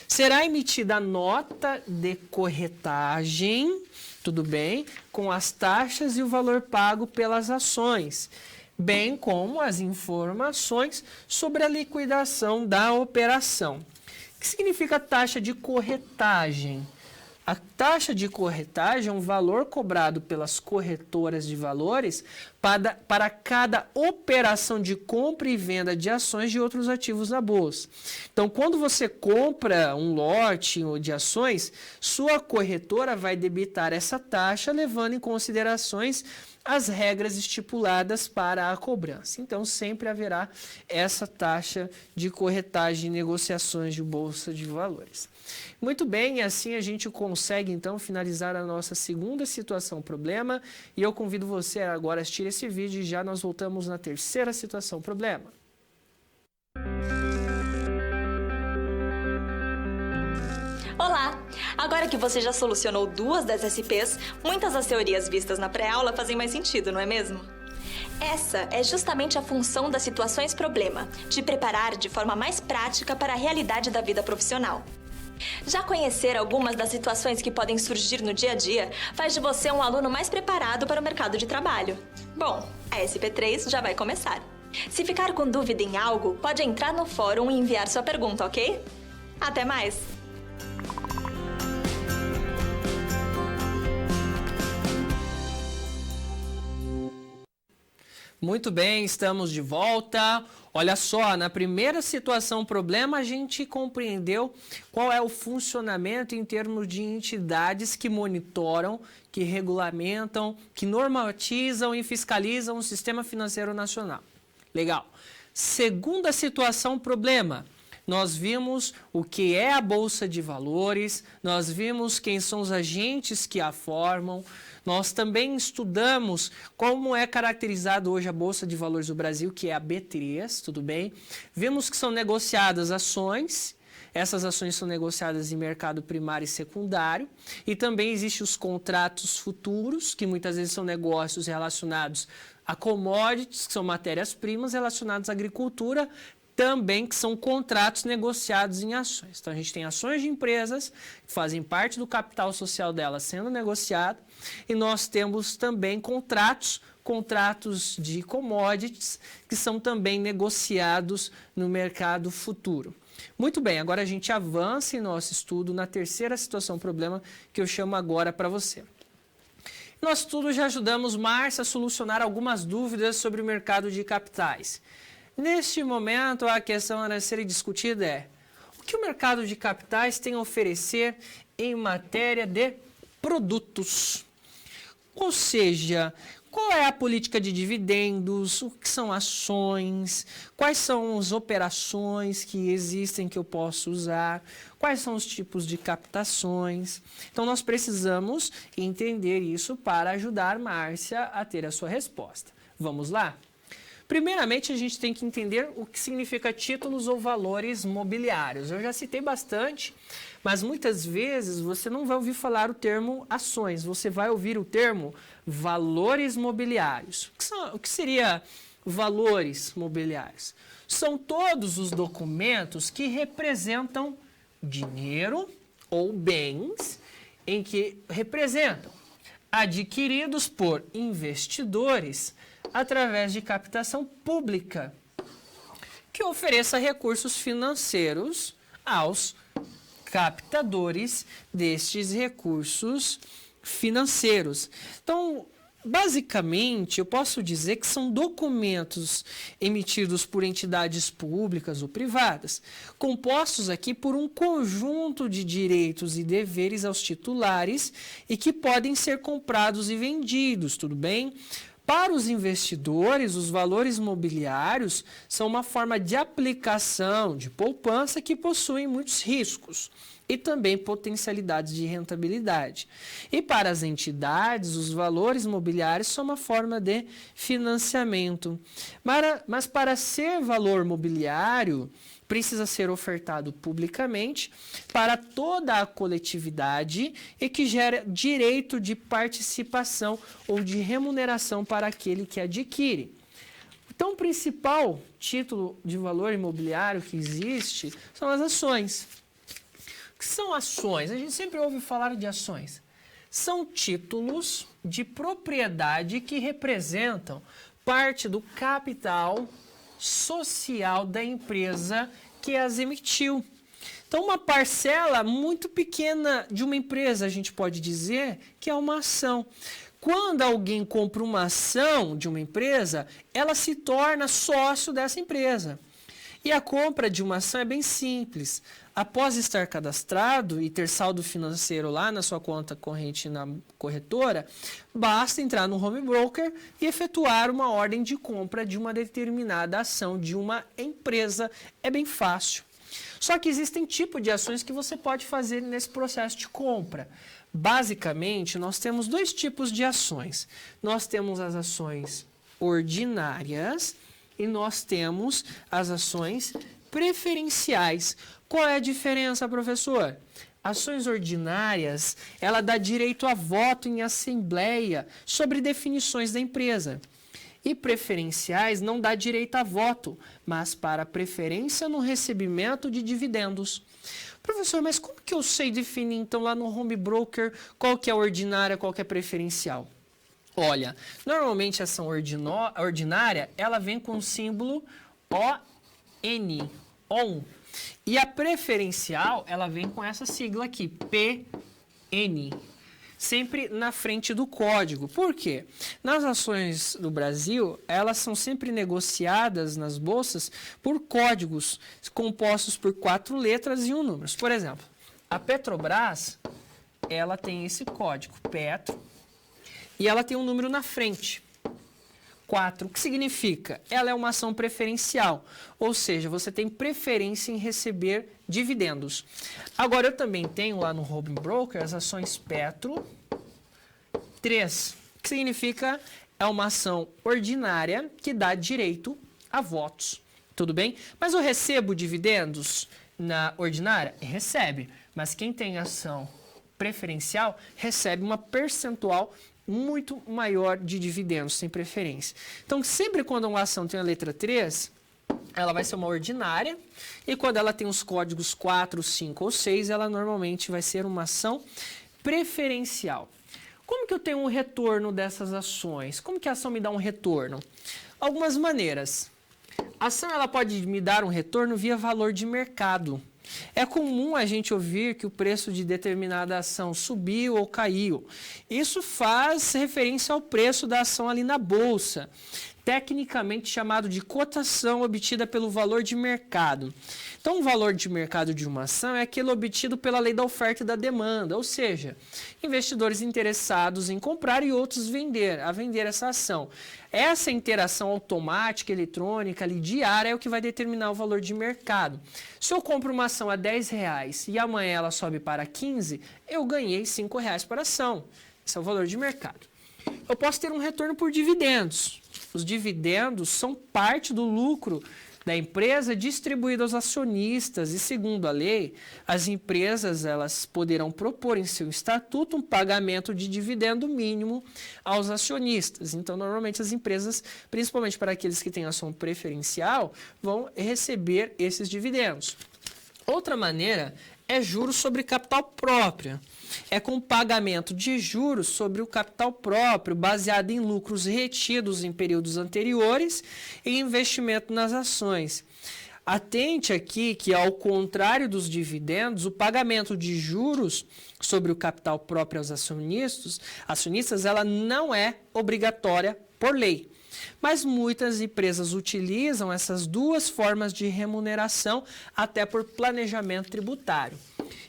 A: Será emitida a nota de corretagem, tudo bem, com as taxas e o valor pago pelas ações, bem como as informações sobre a liquidação da operação. O que significa taxa de corretagem? A taxa de corretagem é um valor cobrado pelas corretoras de valores para cada operação de compra e venda de ações de outros ativos na bolsa. Então, quando você compra um lote de ações, sua corretora vai debitar essa taxa, levando em considerações as regras estipuladas para a cobrança. Então, sempre haverá essa taxa de corretagem em negociações de bolsa de valores. Muito bem, e assim a gente consegue, então, finalizar a nossa segunda situação problema. E eu convido você agora a assistir esse vídeo e já nós voltamos na terceira situação problema.
B: Olá! Agora que você já solucionou 2 das SPs, muitas das teorias vistas na pré-aula fazem mais sentido, não é mesmo? Essa é justamente a função das situações problema, te preparar de forma mais prática para a realidade da vida profissional. Já conhecer algumas das situações que podem surgir no dia a dia faz de você um aluno mais preparado para o mercado de trabalho. Bom, a SP3 já vai começar. Se ficar com dúvida em algo, pode entrar no fórum e enviar sua pergunta, ok? Até mais!
A: Muito bem, estamos de volta. Olha só, na primeira situação problema, a gente compreendeu qual é o funcionamento em termos de entidades que monitoram, que regulamentam, que normatizam e fiscalizam o sistema financeiro nacional. Legal. Segunda situação problema. Nós vimos o que é a Bolsa de Valores, nós vimos quem são os agentes que a formam, nós também estudamos como é caracterizado hoje a Bolsa de Valores do Brasil, que é a B3, tudo bem? Vimos que são negociadas ações, essas ações são negociadas em mercado primário e secundário, e também existem os contratos futuros, que muitas vezes são negócios relacionados a commodities, que são matérias-primas relacionadas à agricultura, também que são contratos negociados em ações. Então, a gente tem ações de empresas que fazem parte do capital social delas sendo negociado e nós temos também contratos de commodities que são também negociados no mercado futuro. Muito bem, agora a gente avança em nosso estudo na terceira situação problema que eu chamo agora para você. Nós estudo já ajudamos Márcia a solucionar algumas dúvidas sobre o mercado de capitais. Neste momento, a questão a ser discutida é: o que o mercado de capitais tem a oferecer em matéria de produtos? Ou seja, qual é a política de dividendos, o que são ações, quais são as operações que existem que eu posso usar, quais são os tipos de captações. Então, nós precisamos entender isso para ajudar Márcia a ter a sua resposta. Vamos lá? Primeiramente, a gente tem que entender o que significa títulos ou valores mobiliários. Eu já citei bastante, mas muitas vezes você não vai ouvir falar o termo ações, você vai ouvir o termo valores mobiliários. O que seria valores mobiliários? São todos os documentos que representam dinheiro ou bens em que representam adquiridos por investidores através de captação pública, que ofereça recursos financeiros aos captadores destes recursos financeiros. Então, basicamente, eu posso dizer que são documentos emitidos por entidades públicas ou privadas, compostos aqui por um conjunto de direitos e deveres aos titulares e que podem ser comprados e vendidos, tudo bem? Para os investidores, os valores mobiliários são uma forma de aplicação de poupança que possuem muitos riscos e também potencialidades de rentabilidade. E para as entidades, os valores mobiliários são uma forma de financiamento. Mas para ser valor mobiliário, precisa ser ofertado publicamente para toda a coletividade e que gera direito de participação ou de remuneração para aquele que adquire. Então, o principal título de valor imobiliário que existe são as ações. O que são ações? A gente sempre ouve falar de ações. São títulos de propriedade que representam parte do capital social da empresa que as emitiu. Então, uma parcela muito pequena de uma empresa, a gente pode dizer que é uma ação. Quando alguém compra uma ação de uma empresa, ela se torna sócio dessa empresa. E a compra de uma ação é bem simples. Após estar cadastrado e ter saldo financeiro lá na sua conta corrente na corretora, basta entrar no home broker e efetuar uma ordem de compra de uma determinada ação de uma empresa. É bem fácil. Só que existem tipos de ações que você pode fazer nesse processo de compra. Basicamente, nós temos dois tipos de ações. Nós temos as ações ordinárias e nós temos as ações preferenciais. Qual é a diferença, professor? Ações ordinárias, ela dá direito a voto em assembleia sobre definições da empresa. E preferenciais não dá direito a voto, mas para preferência no recebimento de dividendos. Professor, mas como que eu sei definir, então, lá no home broker, qual que é ordinária, qual que é preferencial? Olha, normalmente a ação ordinária, ela vem com o símbolo ON, ON. E a preferencial, ela vem com essa sigla aqui, PN. Sempre na frente do código. Por quê? Nas ações do Brasil, elas são sempre negociadas nas bolsas por códigos compostos por 4 letras e um número. Por exemplo, a Petrobras, ela tem esse código, Petro, e ela tem um número na frente, 4. O que significa? Ela é uma ação preferencial, ou seja, você tem preferência em receber dividendos. Agora, eu também tenho lá no home broker as ações Petro 3, que significa é uma ação ordinária que dá direito a votos. Tudo bem? Mas eu recebo dividendos na ordinária? Recebe. Mas quem tem ação preferencial recebe uma percentual muito maior de dividendos, sem preferência. Então, sempre quando uma ação tem a letra 3, ela vai ser uma ordinária, e quando ela tem os códigos 4, 5 ou 6, ela normalmente vai ser uma ação preferencial. Como que eu tenho um retorno dessas ações? Como que a ação me dá um retorno? Algumas maneiras. A ação ela pode me dar um retorno via valor de mercado. É comum a gente ouvir que o preço de determinada ação subiu ou caiu. Isso faz referência ao preço da ação ali na bolsa, tecnicamente chamado de cotação obtida pelo valor de mercado. Então, o valor de mercado de uma ação é aquele obtido pela lei da oferta e da demanda, ou seja, investidores interessados em comprar e outros a vender essa ação. Essa interação automática, eletrônica, ali, diária, é o que vai determinar o valor de mercado. Se eu compro uma ação a R$10 e amanhã ela sobe para 15, eu ganhei R$5 por ação. Esse é o valor de mercado. Eu posso ter um retorno por dividendos. Os dividendos são parte do lucro da empresa distribuído aos acionistas e, segundo a lei, as empresas elas poderão propor em seu estatuto um pagamento de dividendo mínimo aos acionistas. Então, normalmente as empresas, principalmente para aqueles que têm ação preferencial, vão receber esses dividendos. Outra maneira é juros sobre capital próprio. É com pagamento de juros sobre o capital próprio, baseado em lucros retidos em períodos anteriores e investimento nas ações. Atente aqui que, ao contrário dos dividendos, o pagamento de juros sobre o capital próprio aos acionistas, ela não é obrigatória por lei. Mas muitas empresas utilizam essas duas formas de remuneração até por planejamento tributário.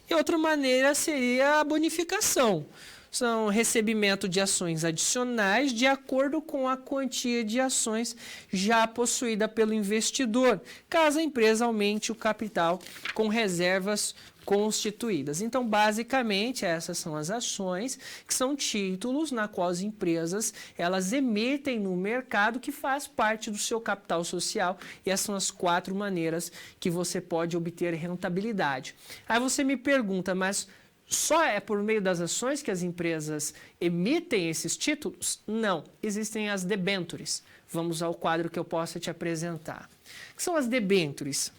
A: E outra maneira seria a bonificação. São recebimento de ações adicionais de acordo com a quantia de ações já possuída pelo investidor, caso a empresa aumente o capital com reservas constituídas. Então, basicamente, essas são as ações, que são títulos na qual as empresas elas emitem no mercado, que faz parte do seu capital social, e essas são as 4 maneiras que você pode obter rentabilidade. Aí você me pergunta, mas só é por meio das ações que as empresas emitem esses títulos? Não, existem as debêntures. Vamos ao quadro que eu possa te apresentar. O que são as debêntures?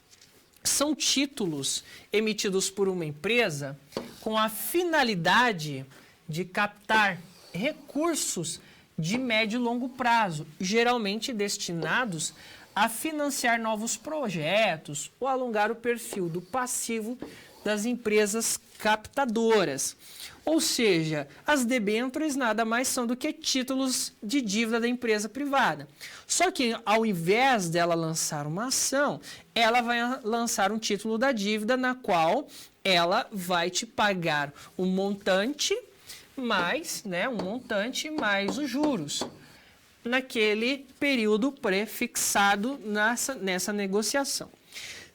A: São títulos emitidos por uma empresa com a finalidade de captar recursos de médio e longo prazo, geralmente destinados a financiar novos projetos ou alongar o perfil do passivo das empresas captadoras. Ou seja, as debêntures nada mais são do que títulos de dívida da empresa privada. Só que ao invés dela lançar uma ação, ela vai lançar um título da dívida na qual ela vai te pagar um montante mais, mais os juros naquele período prefixado nessa negociação.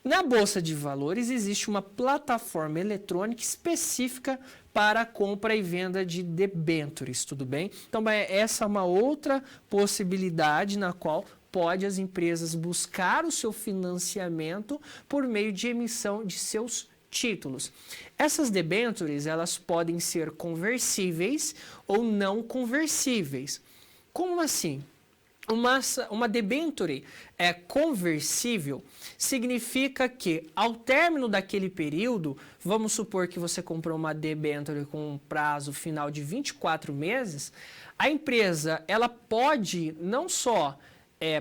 A: Na Bolsa de Valores existe uma plataforma eletrônica específica para a compra e venda de debêntures, tudo bem? Então, essa é uma outra possibilidade na qual pode as empresas buscar o seu financiamento por meio de emissão de seus títulos. Essas debêntures, elas podem ser conversíveis ou não conversíveis. Como assim? Uma debênture conversível significa que, ao término daquele período, vamos supor que você comprou uma debênture com um prazo final de 24 meses, a empresa ela pode não só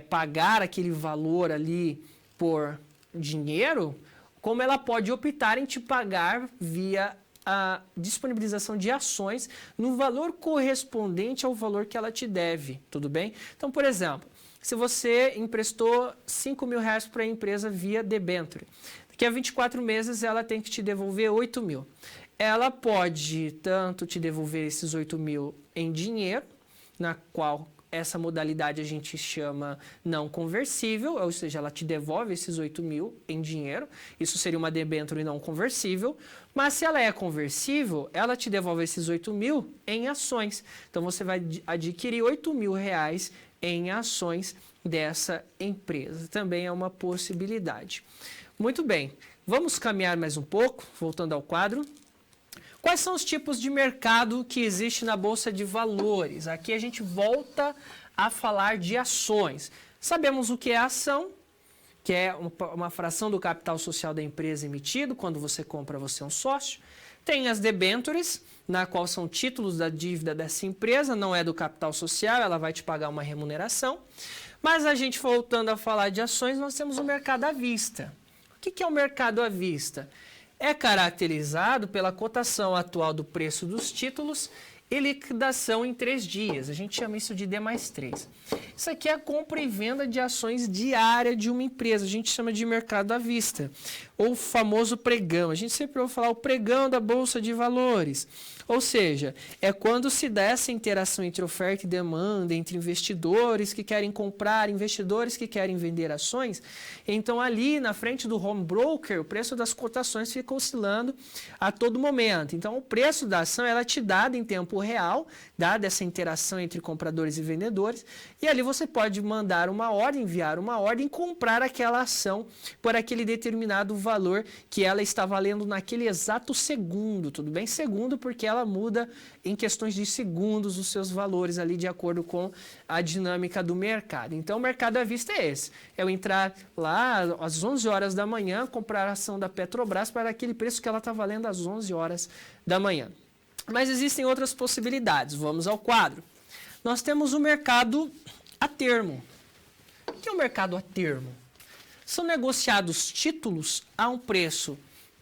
A: pagar aquele valor ali por dinheiro, como ela pode optar em te pagar via a disponibilização de ações no valor correspondente ao valor que ela te deve, tudo bem? Então, por exemplo, se você emprestou R$5.000 para a empresa via debênture, daqui a 24 meses ela tem que te devolver 8.000. Ela pode tanto te devolver esses 8.000 em dinheiro, na qual essa modalidade a gente chama não conversível, ou seja, ela te devolve esses 8.000 em dinheiro. Isso seria uma debênture não conversível. Mas se ela é conversível, ela te devolve esses 8.000 em ações. Então, você vai adquirir R$8.000 em ações dessa empresa. Também é uma possibilidade. Muito bem, vamos caminhar mais um pouco, voltando ao quadro. Quais são os tipos de mercado que existe na Bolsa de Valores? Aqui a gente volta a falar de ações. Sabemos o que é ação, que é uma fração do capital social da empresa emitido. Quando você compra, você é um sócio. Tem as debêntures, na qual são títulos da dívida dessa empresa, não é do capital social, ela vai te pagar uma remuneração. Mas a gente voltando a falar de ações, nós temos o mercado à vista. O que é o mercado à vista? É caracterizado pela cotação atual do preço dos títulos e liquidação em 3 dias. A gente chama isso de D+3. Isso aqui é a compra e venda de ações diária de uma empresa. A gente chama de mercado à vista, ou o famoso pregão. A gente sempre ouve falar o pregão da Bolsa de Valores. Ou seja, é quando se dá essa interação entre oferta e demanda, entre investidores que querem comprar, investidores que querem vender ações. Então, ali na frente do home broker, o preço das cotações fica oscilando a todo momento. Então, o preço da ação ela é te dado em tempo real, dada essa interação entre compradores e vendedores, e ali você pode mandar uma ordem, enviar uma ordem, comprar aquela ação por aquele determinado valor que ela está valendo naquele exato segundo, tudo bem? Segundo, porque ela muda em questões de segundos os seus valores ali de acordo com a dinâmica do mercado. Então, o mercado à vista é esse. É eu entrar lá às 11 horas da manhã, comprar a ação da Petrobras para aquele preço que ela está valendo às 11 horas da manhã. Mas existem outras possibilidades. Vamos ao quadro. Nós temos o mercado a termo. O que é o mercado a termo? São negociados títulos a um preço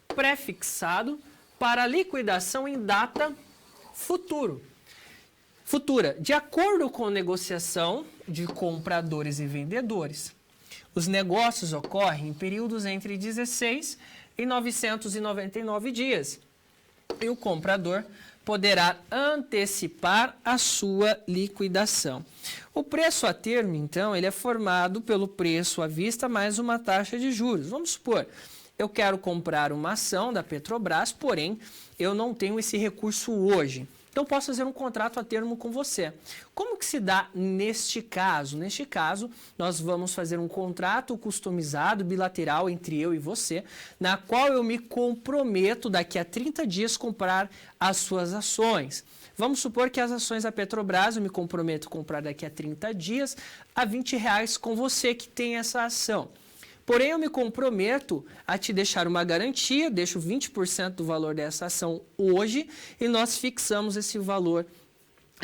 A: pré-fixado para liquidação em data futura. De acordo com a negociação de compradores e vendedores. Os negócios ocorrem em períodos entre 16 e 999 dias. E o comprador poderá antecipar a sua liquidação. O preço a termo, então, ele é formado pelo preço à vista mais uma taxa de juros. Vamos supor, eu quero comprar uma ação da Petrobras, porém, eu não tenho esse recurso hoje. Então, posso fazer um contrato a termo com você. Como que se dá neste caso? Neste caso, nós vamos fazer um contrato customizado, bilateral, entre eu e você, na qual eu me comprometo daqui a 30 dias comprar as suas ações. Vamos supor que as ações da Petrobras eu me comprometo a comprar daqui a 30 dias a R$20 com você que tem essa ação. Porém, eu me comprometo a te deixar uma garantia, deixo 20% do valor dessa ação hoje e nós fixamos esse valor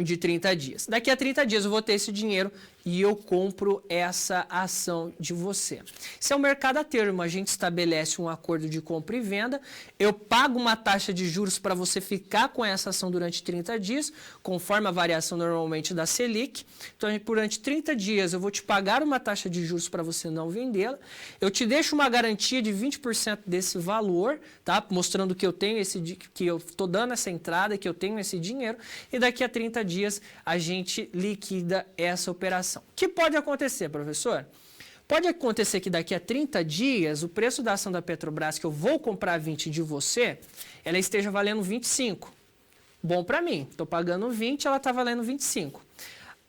A: de 30 dias. Daqui a 30 dias eu vou ter esse dinheiro e eu compro essa ação de você. Isso é o mercado a termo, a gente estabelece um acordo de compra e venda, eu pago uma taxa de juros para você ficar com essa ação durante 30 dias, conforme a variação normalmente da Selic. Então, durante 30 dias eu vou te pagar uma taxa de juros para você não vendê-la, eu te deixo uma garantia de 20% desse valor, tá? Mostrando que eu tenho que eu estou dando essa entrada, que eu tenho esse dinheiro, e daqui a 30 dias a gente liquida essa operação. O que pode acontecer, professor? Pode acontecer que daqui a 30 dias o preço da ação da Petrobras que eu vou comprar 20 de você, ela esteja valendo 25. Bom para mim, estou pagando 20, ela está valendo 25.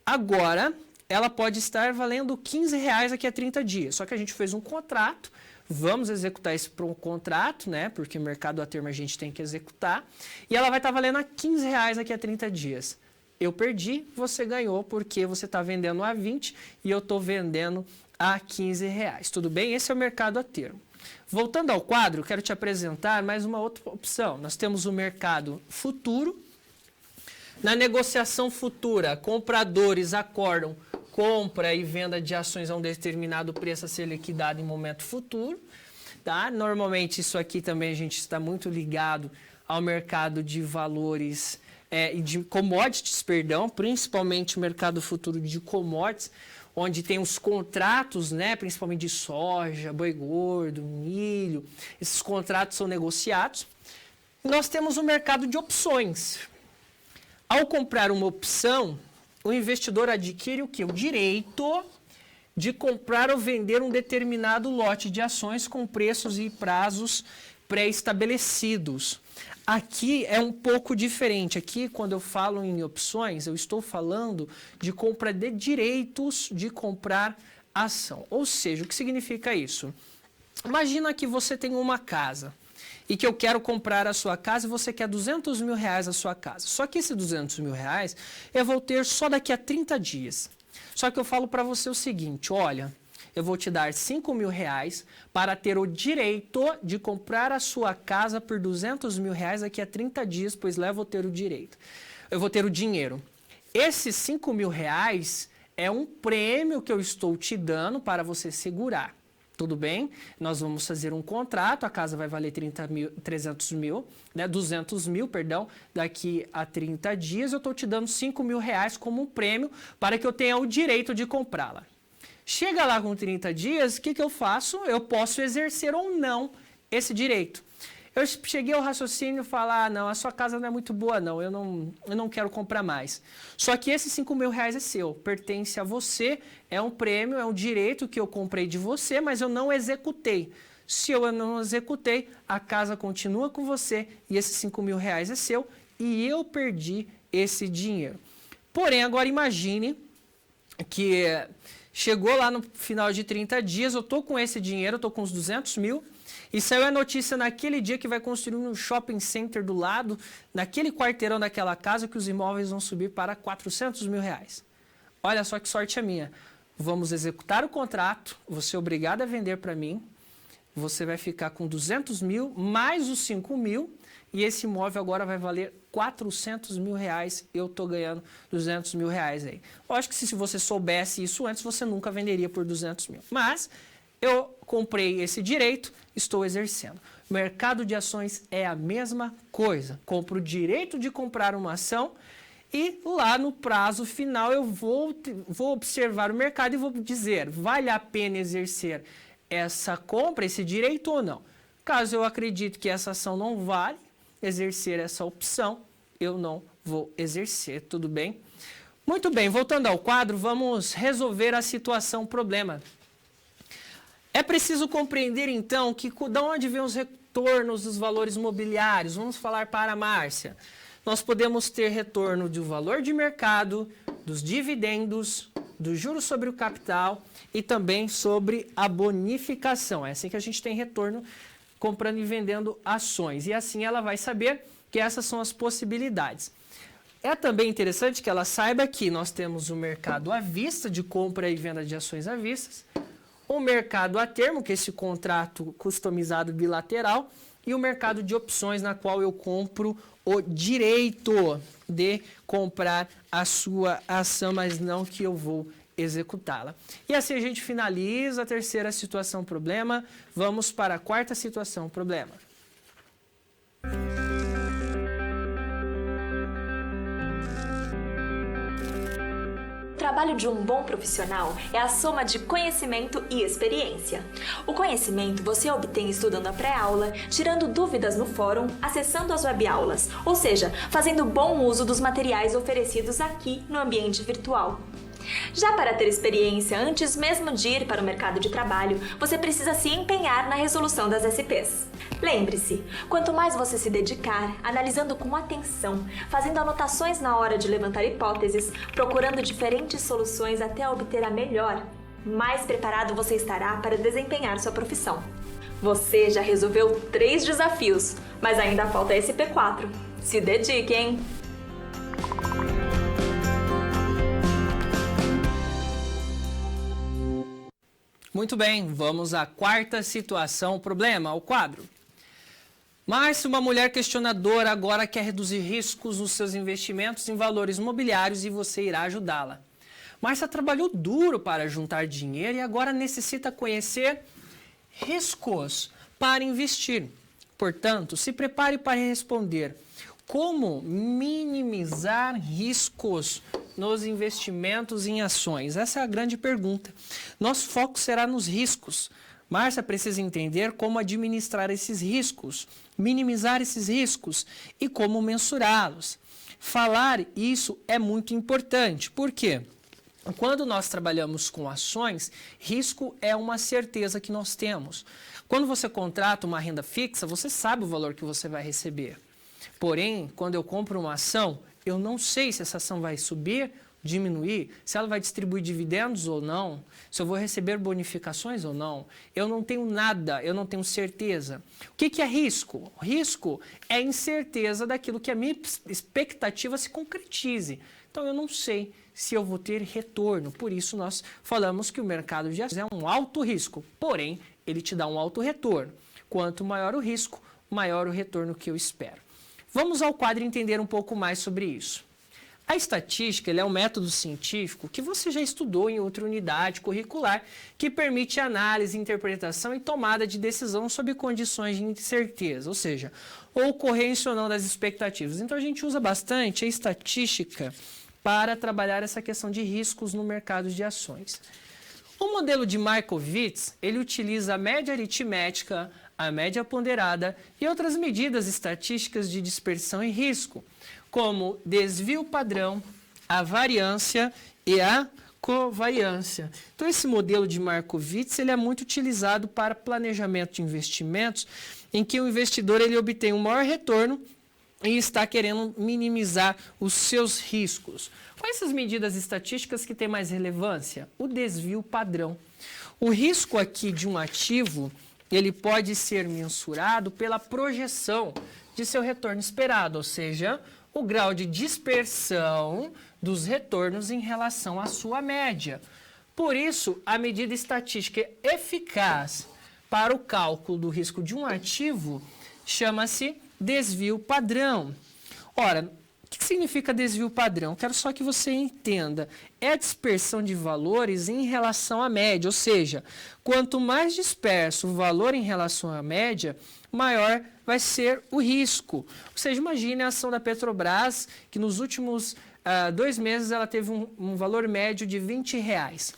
A: Agora, ela pode estar valendo R$15 daqui a 30 dias. Só que a gente fez um contrato, vamos executar esse contrato, né? Porque mercado a termo a gente tem que executar. E ela vai estar valendo a R$15 daqui a 30 dias. Eu perdi, você ganhou, porque você está vendendo a 20 e eu estou vendendo a R$15. Tudo bem? Esse é o mercado a termo. Voltando ao quadro, quero te apresentar mais uma outra opção. Nós temos o mercado futuro. Na negociação futura, compradores acordam compra e venda de ações a um determinado preço a ser liquidado em momento futuro. Tá? Normalmente isso aqui também a gente está muito ligado ao mercado de valores e de commodities, principalmente o mercado futuro de commodities, onde tem os contratos, né, principalmente de soja, boi gordo, milho. Esses contratos são negociados. Nós temos o mercado de opções. Ao comprar uma opção, o investidor adquire o quê? O direito de comprar ou vender um determinado lote de ações com preços e prazos pré-estabelecidos. Aqui é um pouco diferente. Aqui, quando eu falo em opções, eu estou falando de compra de direitos de comprar ação. Ou seja, o que significa isso? Imagina que você tem uma casa e que eu quero comprar a sua casa e você quer R$200 mil a sua casa. Só que esse R$200 mil eu vou ter só daqui a 30 dias. Só que eu falo para você o seguinte, olha, eu vou te dar R$5 mil para ter o direito de comprar a sua casa por R$200 mil daqui a 30 dias, pois lá eu vou ter o direito. Eu vou ter o dinheiro. Esses R$5 mil é um prêmio que eu estou te dando para você segurar. Tudo bem? Nós vamos fazer um contrato, a casa vai valer 200 mil, daqui a 30 dias eu estou te dando R$5 mil como um prêmio para que eu tenha o direito de comprá-la. Chega lá com 30 dias, o que eu faço? Eu posso exercer ou não esse direito. Eu cheguei ao raciocínio e falar, não, a sua casa não é muito boa, não, eu não quero comprar mais. Só que esses R$5 mil é seu, pertence a você, é um prêmio, é um direito que eu comprei de você, mas eu não executei. Se eu não executei, a casa continua com você e esses R$5 mil é seu e eu perdi esse dinheiro. Porém, agora imagine que chegou lá no final de 30 dias, eu estou com esse dinheiro, eu estou com os 200 mil, e saiu a notícia naquele dia que vai construir um shopping center do lado, naquele quarteirão daquela casa, que os imóveis vão subir para R$400 mil. Olha só que sorte a minha. Vamos executar o contrato, você é obrigado a vender para mim, você vai ficar com 200 mil mais os 5 mil, e esse imóvel agora vai valer R$400 mil, eu estou ganhando R$200 mil aí. Lógico que se você soubesse isso antes, você nunca venderia por 200 mil. Mas eu comprei esse direito, estou exercendo. Mercado de ações é a mesma coisa. Compro o direito de comprar uma ação e lá no prazo final eu vou observar o mercado e vou dizer, vale a pena exercer essa compra, esse direito ou não? Caso eu acredite que essa ação não vale exercer essa opção, eu não vou exercer, tudo bem? Muito bem, voltando ao quadro, vamos resolver a situação problema. É preciso compreender, então, que de onde vêm os retornos dos valores imobiliários? Vamos falar para a Márcia. Nós podemos ter retorno do valor de mercado, dos dividendos, do juros sobre o capital e também sobre a bonificação. É assim que a gente tem retorno comprando e vendendo ações. E assim ela vai saber que essas são as possibilidades. É também interessante que ela saiba que nós temos o mercado à vista, de compra e venda de ações à vista, o mercado a termo, que é esse contrato customizado bilateral, e o mercado de opções, na qual eu compro o direito de comprar a sua ação, mas não que eu vou executá-la. E assim a gente finaliza a terceira situação problema. Vamos para a quarta situação problema.
B: O trabalho de um bom profissional é a soma de conhecimento e experiência. O conhecimento você obtém estudando a pré-aula, tirando dúvidas no fórum, acessando as webaulas, ou seja, fazendo bom uso dos materiais oferecidos aqui no ambiente virtual. Já para ter experiência antes mesmo de ir para o mercado de trabalho, você precisa se empenhar na resolução das SPs. Lembre-se, quanto mais você se dedicar, analisando com atenção, fazendo anotações na hora de levantar hipóteses, procurando diferentes soluções até obter a melhor, mais preparado você estará para desempenhar sua profissão. Você já resolveu 3 desafios, mas ainda falta a SP4. Se dedique, hein?
A: Muito bem, vamos à quarta situação problema, o quadro. Márcia, uma mulher questionadora, agora quer reduzir riscos nos seus investimentos em valores imobiliários e você irá ajudá-la. Márcia trabalhou duro para juntar dinheiro e agora necessita conhecer riscos para investir. Portanto, se prepare para responder como minimizar riscos nos investimentos em ações. Essa é a grande pergunta. Nosso foco será nos riscos. Márcia precisa entender como administrar esses riscos, minimizar esses riscos e como mensurá-los. Falar isso é muito importante. Por quê? Quando nós trabalhamos com ações, risco é uma certeza que nós temos. Quando você contrata uma renda fixa, você sabe o valor que você vai receber. Porém, quando eu compro uma ação, eu não sei se essa ação vai subir, diminuir, se ela vai distribuir dividendos ou não, se eu vou receber bonificações ou não. Eu não tenho nada, eu não tenho certeza. O que é risco? Risco é incerteza daquilo que a minha expectativa se concretize. Então, eu não sei se eu vou ter retorno. Por isso, nós falamos que o mercado de ações é um alto risco, porém, ele te dá um alto retorno. Quanto maior o risco, maior o retorno que eu espero. Vamos ao quadro entender um pouco mais sobre isso. A estatística é um método científico que você já estudou em outra unidade curricular que permite análise, interpretação e tomada de decisão sob condições de incerteza, ou seja, ocorrência ou não das expectativas. Então, a gente usa bastante a estatística para trabalhar essa questão de riscos no mercado de ações. O modelo de Markowitz, ele utiliza a média aritmética, a média ponderada e outras medidas estatísticas de dispersão e risco, como desvio padrão, a variância e a covariância. Então, esse modelo de Markowitz ele é muito utilizado para planejamento de investimentos, em que o investidor ele obtém um maior retorno e está querendo minimizar os seus riscos. Quais essas medidas estatísticas que têm mais relevância? O desvio padrão. O risco aqui de um ativo ele pode ser mensurado pela projeção de seu retorno esperado, ou seja, o grau de dispersão dos retornos em relação à sua média. Por isso, a medida estatística eficaz para o cálculo do risco de um ativo chama-se desvio padrão. Ora, o que significa desvio padrão? Quero só que você entenda. É a dispersão de valores em relação à média, ou seja, quanto mais disperso o valor em relação à média, maior vai ser o risco. Ou seja, imagine a ação da Petrobras, que nos últimos 2 meses ela teve um valor médio de R$20.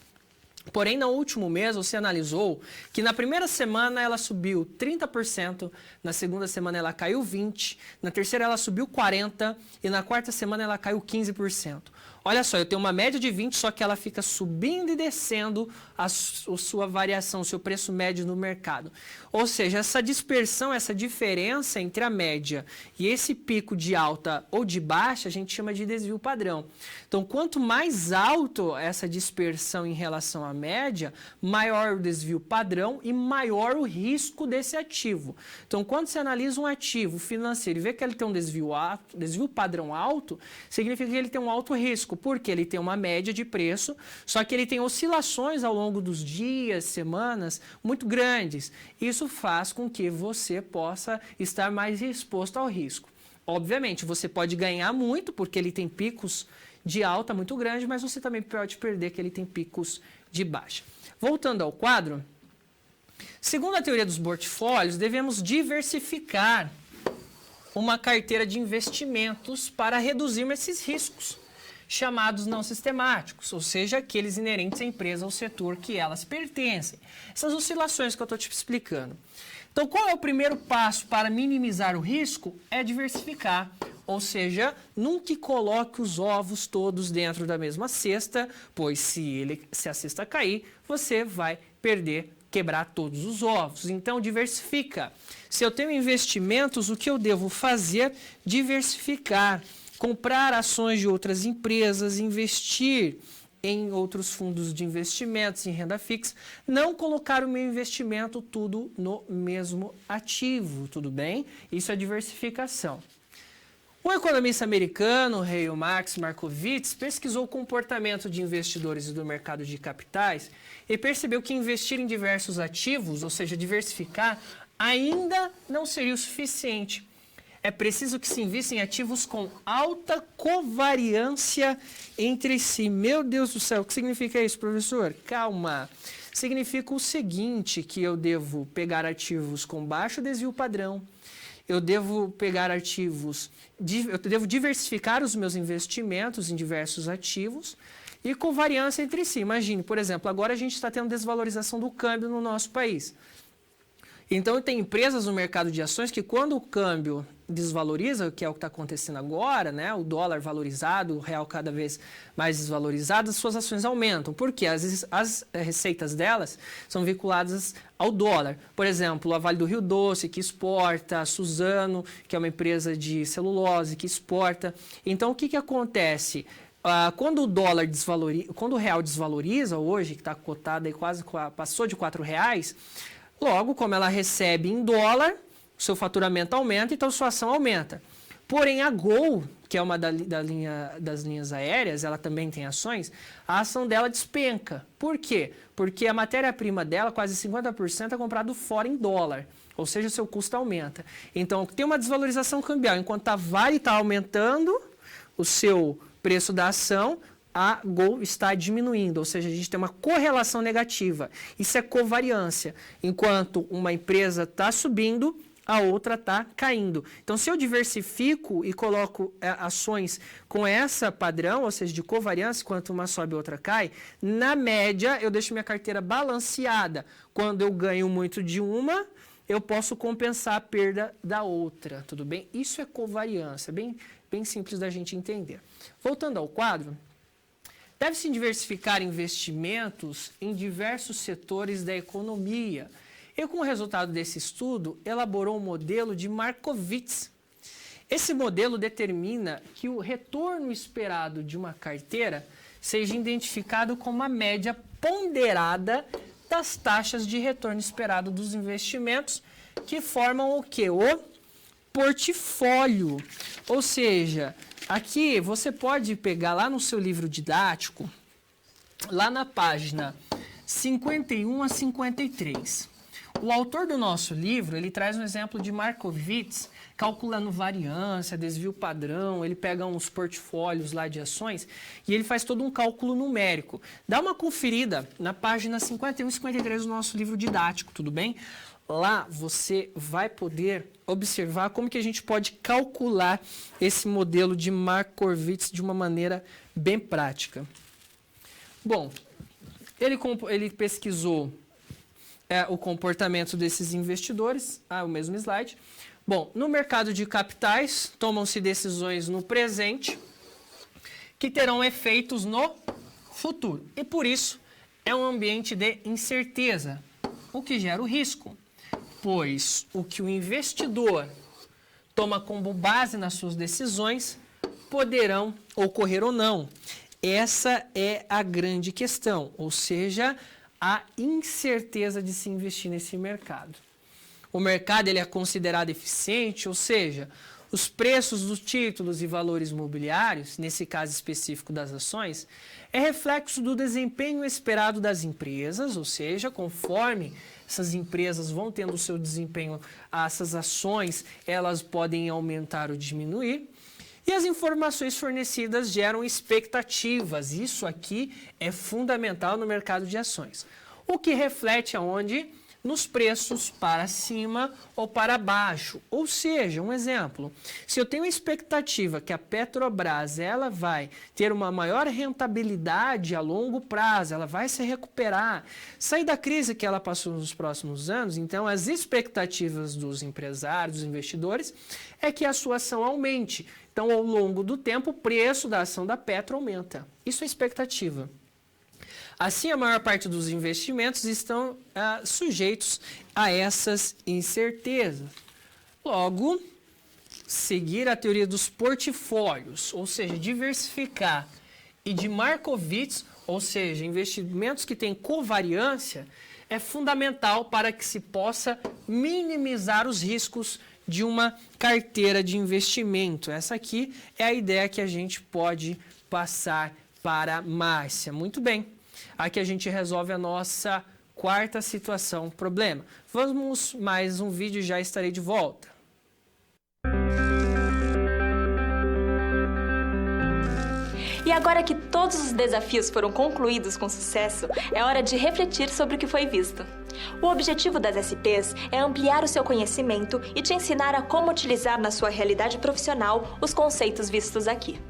A: Porém, no último mês, você analisou que na primeira semana ela subiu 30%, na segunda semana ela caiu 20%, na terceira ela subiu 40% e na quarta semana ela caiu 15%. Olha só, eu tenho uma média de 20, só que ela fica subindo e descendo a sua variação, o seu preço médio no mercado. Ou seja, essa dispersão, essa diferença entre a média e esse pico de alta ou de baixa, a gente chama de desvio padrão. Então, quanto mais alto essa dispersão em relação à média, maior o desvio padrão e maior o risco desse ativo. Então, quando você analisa um ativo financeiro e vê que ele tem um desvio padrão alto, significa que ele tem um alto risco, porque ele tem uma média de preço, só que ele tem oscilações ao longo dos dias, semanas, muito grandes. Isso faz com que você possa estar mais exposto ao risco. Obviamente, você pode ganhar muito, porque ele tem picos de alta muito grande, mas você também pode perder que ele tem picos de baixa. Voltando ao quadro, segundo a teoria dos portfólios, devemos diversificar uma carteira de investimentos para reduzir esses riscos, chamados não sistemáticos, ou seja, aqueles inerentes à empresa ou setor que elas pertencem. Essas oscilações que eu estou te explicando. Então, qual é o primeiro passo para minimizar o risco? É diversificar, ou seja, nunca coloque os ovos todos dentro da mesma cesta, pois se a cesta cair, você vai quebrar todos os ovos. Então, diversifica. Se eu tenho investimentos, o que eu devo fazer? Diversificar. Comprar ações de outras empresas, investir em outros fundos de investimentos, em renda fixa, não colocar o meu investimento tudo no mesmo ativo, tudo bem? Isso é diversificação. O economista americano, Hale Markowitz, pesquisou o comportamento de investidores do mercado de capitais e percebeu que investir em diversos ativos, ou seja, diversificar, ainda não seria o suficiente. É preciso que se invista em ativos com alta covariância entre si. Meu Deus do céu, o que significa isso, professor? Calma. Significa o seguinte, que eu devo pegar ativos com baixo desvio padrão, eu devo pegar ativos, eu devo diversificar os meus investimentos em diversos ativos e covariância entre si. Imagine, por exemplo, agora a gente está tendo desvalorização do câmbio no nosso país. Então, tem empresas no mercado de ações que quando o câmbio desvaloriza, que é o que está acontecendo agora, né? O dólar valorizado, o real cada vez mais desvalorizado, as suas ações aumentam. Por quê? As receitas delas são vinculadas ao dólar. Por exemplo, a Vale do Rio Doce, que exporta, a Suzano, que é uma empresa de celulose, que exporta. Então, o que acontece? Quando o dólar desvaloriza, quando o real desvaloriza, hoje, que está cotado aí quase passou de R$4, logo, como ela recebe em dólar, seu faturamento aumenta, então sua ação aumenta. Porém, a Gol, que é uma das linhas aéreas, ela também tem ações, a ação dela despenca. Por quê? Porque a matéria-prima dela, quase 50%, é comprado fora em dólar. Ou seja, seu custo aumenta. Então, tem uma desvalorização cambial. Enquanto a Vale está aumentando o seu preço da ação, a Gol está diminuindo, ou seja, a gente tem uma correlação negativa. Isso é covariância. Enquanto uma empresa está subindo, a outra está caindo. Então, se eu diversifico e coloco ações com essa padrão, ou seja, de covariância, enquanto uma sobe e outra cai, na média, eu deixo minha carteira balanceada. Quando eu ganho muito de uma, eu posso compensar a perda da outra, tudo bem? Isso é covariância, bem simples da gente entender. Voltando ao quadro, deve-se diversificar investimentos em diversos setores da economia. E com o resultado desse estudo, elaborou um modelo de Markowitz. Esse modelo determina que o retorno esperado de uma carteira seja identificado como a média ponderada das taxas de retorno esperado dos investimentos que formam o quê? O portfólio. Ou seja, aqui você pode pegar lá no seu livro didático, lá na página 51 a 53. O autor do nosso livro, ele traz um exemplo de Markowitz, calculando variância, desvio padrão, ele pega uns portfólios lá de ações e ele faz todo um cálculo numérico. Dá uma conferida na página 51 e 53 do nosso livro didático, tudo bem? Lá você vai poder observar como que a gente pode calcular esse modelo de Markowitz de uma maneira bem prática. Bom, ele pesquisou o comportamento desses investidores, o mesmo slide. Bom, no mercado de capitais, tomam-se decisões no presente que terão efeitos no futuro. E por isso, é um ambiente de incerteza, o que gera o risco, pois o que o investidor toma como base nas suas decisões poderão ocorrer ou não. Essa é a grande questão, ou seja, a incerteza de se investir nesse mercado. O mercado ele é considerado eficiente, ou seja, os preços dos títulos e valores imobiliários, nesse caso específico das ações, é reflexo do desempenho esperado das empresas, ou seja, conforme essas empresas vão tendo o seu desempenho, essas ações elas podem aumentar ou diminuir. E as informações fornecidas geram expectativas. Isso aqui é fundamental no mercado de ações. O que reflete aonde? Nos preços para cima ou para baixo. Ou seja, um exemplo, se eu tenho a expectativa que a Petrobras ela vai ter uma maior rentabilidade a longo prazo, ela vai se recuperar, sair da crise que ela passou nos próximos anos, então as expectativas dos empresários, dos investidores, é que a sua ação aumente. Então, ao longo do tempo, o preço da ação da Petro aumenta. Isso é expectativa. Assim, a maior parte dos investimentos estão sujeitos a essas incertezas. Logo, seguir a teoria dos portfólios, ou seja, diversificar, e de Markowitz, ou seja, investimentos que têm covariância, é fundamental para que se possa minimizar os riscos de uma carteira de investimento. Essa aqui é a ideia que a gente pode passar para a Márcia. Muito bem. Aqui a gente resolve a nossa quarta situação, problema. Vamos mais um vídeo e já estarei de volta.
B: E agora que todos os desafios foram concluídos com sucesso, é hora de refletir sobre o que foi visto. O objetivo das SPs é ampliar o seu conhecimento e te ensinar a como utilizar na sua realidade profissional os conceitos vistos aqui.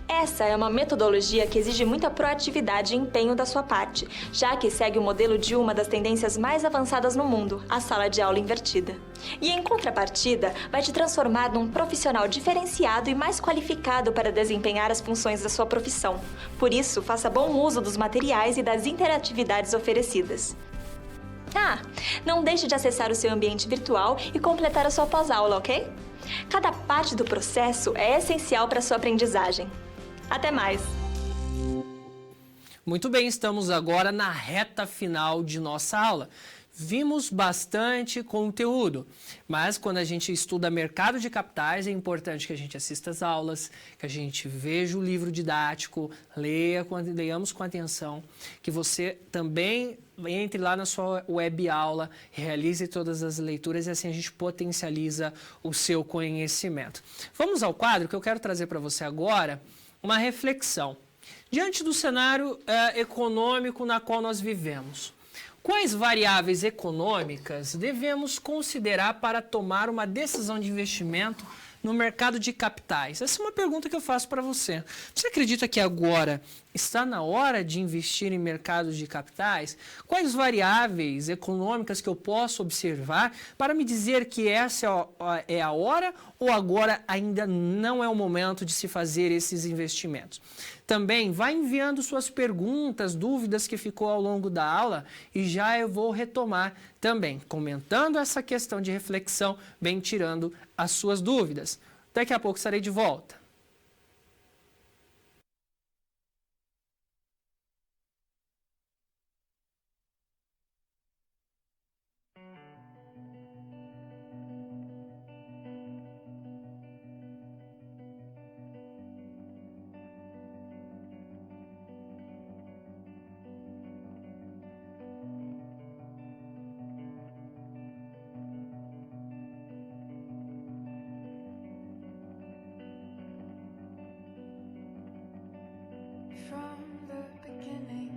B: Essa é uma metodologia que exige muita proatividade e empenho da sua parte, já que segue o modelo de uma das tendências mais avançadas no mundo, a sala de aula invertida. E em contrapartida, vai te transformar num profissional diferenciado e mais qualificado para desempenhar as funções da sua profissão. Por isso, faça bom uso dos materiais e das interatividades oferecidas. Não deixe de acessar o seu ambiente virtual e completar a sua pós-aula, ok? Cada parte do processo é essencial para a sua aprendizagem. Até mais!
A: Muito bem, estamos agora na reta final de nossa aula. Vimos bastante conteúdo, mas quando a gente estuda mercado de capitais, é importante que a gente assista às aulas, que a gente veja o livro didático, leiamos com atenção, que você também entre lá na sua web aula, realize todas as leituras e assim a gente potencializa o seu conhecimento. Vamos ao quadro que eu quero trazer para você agora uma reflexão. Diante do cenário econômico na qual nós vivemos, quais variáveis econômicas devemos considerar para tomar uma decisão de investimento no mercado de capitais? Essa é uma pergunta que eu faço para você. Você acredita que agora está na hora de investir em mercados de capitais? Quais variáveis econômicas que eu posso observar para me dizer que essa é a hora ou agora ainda não é o momento de se fazer esses investimentos? Também vai enviando suas perguntas, dúvidas que ficou ao longo da aula e já eu vou retomar também, comentando essa questão de reflexão, bem tirando as suas dúvidas. Daqui a pouco estarei de volta.
C: From the beginning,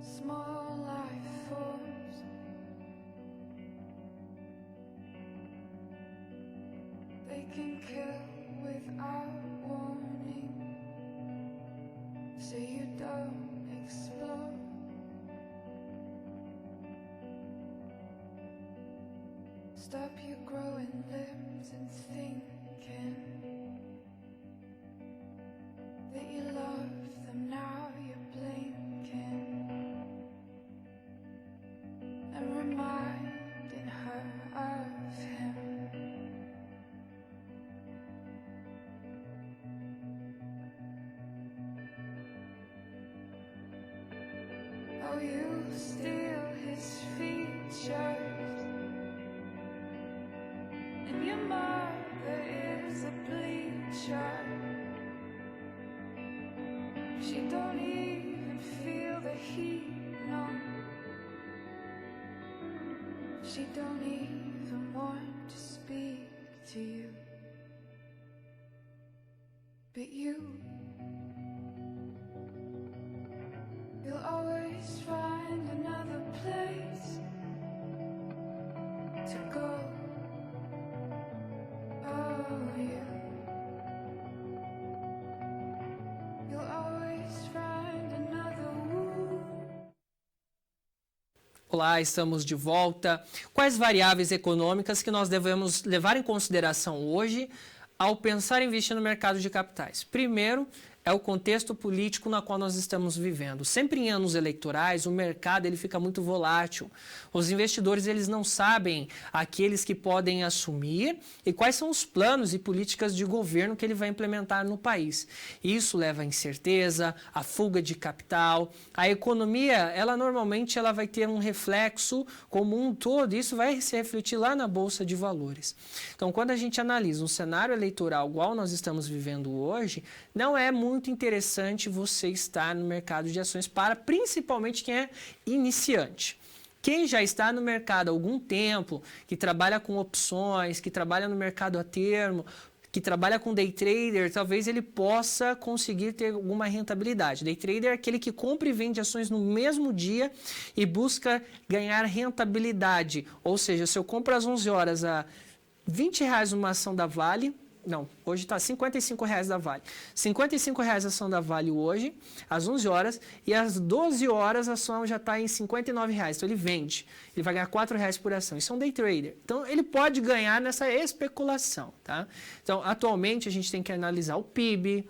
C: small life forms, they can kill without warning, so you don't explode. Stop your growing limbs and thinking that you love them, now you're blinking and reminding her of him. Oh, you steal his features, and your mother is a bleacher. She don't even feel the heat, no. She don't even want to speak to you. But you'll always find another place to go. Oh, you'll always find another wound.
A: Olá, estamos de volta. Quais variáveis econômicas que nós devemos levar em consideração hoje ao pensar em investir no mercado de capitais? Primeiro, é o contexto político na qual nós estamos vivendo. Sempre em anos eleitorais, o mercado ele fica muito volátil. Os investidores eles não sabem aqueles que podem assumir e quais são os planos e políticas de governo que ele vai implementar no país. Isso leva à incerteza, à fuga de capital. A economia, ela normalmente ela vai ter um reflexo como um todo, e isso vai se refletir lá na Bolsa de Valores. Então, quando a gente analisa um cenário eleitoral igual nós estamos vivendo hoje, não é muito interessante você estar no mercado de ações para principalmente quem é iniciante. Quem já está no mercado há algum tempo, que trabalha com opções, que trabalha no mercado a termo, que trabalha com day trader, talvez ele possa conseguir ter alguma rentabilidade. Day trader é aquele que compra e vende ações no mesmo dia e busca ganhar rentabilidade. Ou seja, se eu compro às 11 horas a R$20 uma ação da Vale, não, hoje está R$55 da Vale. R$55 a ação da Vale hoje, às 11 horas, e às 12 horas a ação já está em R$59. Então ele vende, ele vai ganhar R$4 por ação. Isso é um day trader. Então ele pode ganhar nessa especulação, tá? Então atualmente a gente tem que analisar o PIB,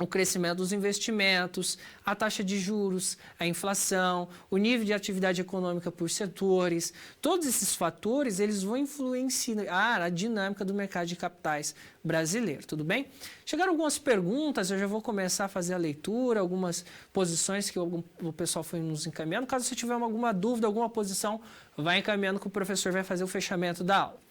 A: o crescimento dos investimentos, a taxa de juros, a inflação, o nível de atividade econômica por setores. Todos esses fatores eles vão influenciar a dinâmica do mercado de capitais brasileiro, tudo bem? Chegaram algumas perguntas, eu já vou começar a fazer a leitura, algumas posições que o pessoal foi nos encaminhando. Caso você tiver alguma dúvida, alguma posição, vai encaminhando que o professor vai fazer o fechamento da aula.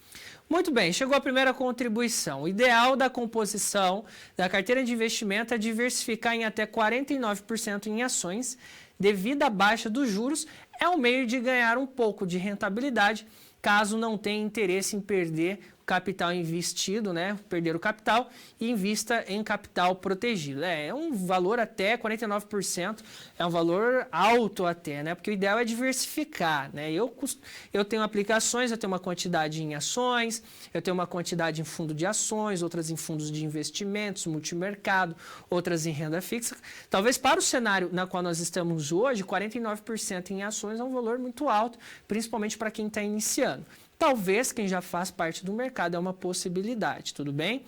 A: Muito bem, chegou a primeira contribuição. O ideal da composição da carteira de investimento é diversificar em até 49% em ações. Devido à baixa dos juros, é um meio de ganhar um pouco de rentabilidade, caso não tenha interesse em perder o capital investido, né? Perder o capital e invista em capital protegido. É um valor até 49%, é um valor alto até, né? Porque o ideal é diversificar, né? Eu tenho aplicações, eu tenho uma quantidade em ações, eu tenho uma quantidade em fundo de ações, outras em fundos de investimentos, multimercado, outras em renda fixa. Talvez para o cenário na qual nós estamos hoje, 49% em ações é um valor muito alto, principalmente para quem está iniciando. Talvez quem já faz parte do mercado é uma possibilidade, tudo bem?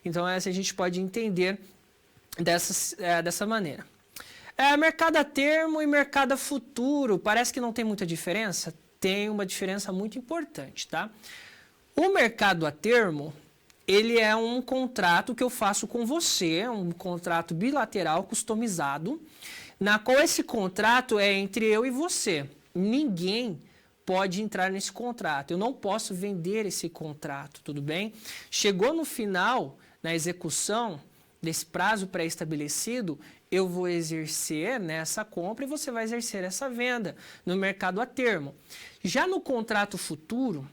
A: Então essa a gente pode entender dessa maneira. Mercado a termo e mercado a futuro, parece que não tem muita diferença? Tem uma diferença muito importante, tá? O mercado a termo, ele é um contrato que eu faço com você, um contrato bilateral customizado, na qual esse contrato é entre eu e você. Ninguém pode entrar nesse contrato. Eu não posso vender esse contrato, tudo bem? Chegou no final, na execução desse prazo pré-estabelecido, eu vou exercer nessa compra e você vai exercer essa venda no mercado a termo. Já no contrato futuro,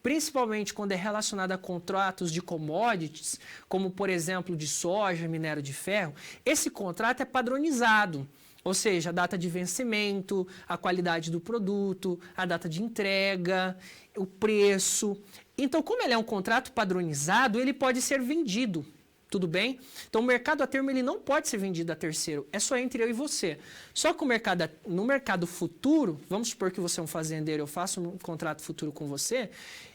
A: principalmente quando é relacionado a contratos de commodities, como por exemplo de soja, minério de ferro, esse contrato é padronizado. Ou seja, a data de vencimento, a qualidade do produto, a data de entrega, o preço. Então, como ele é um contrato padronizado, ele pode ser vendido, tudo bem? Então, o mercado a termo ele não pode ser vendido a terceiro, é só entre eu e você. Só que no mercado futuro, vamos supor que você é um fazendeiro, eu faço um contrato futuro com você,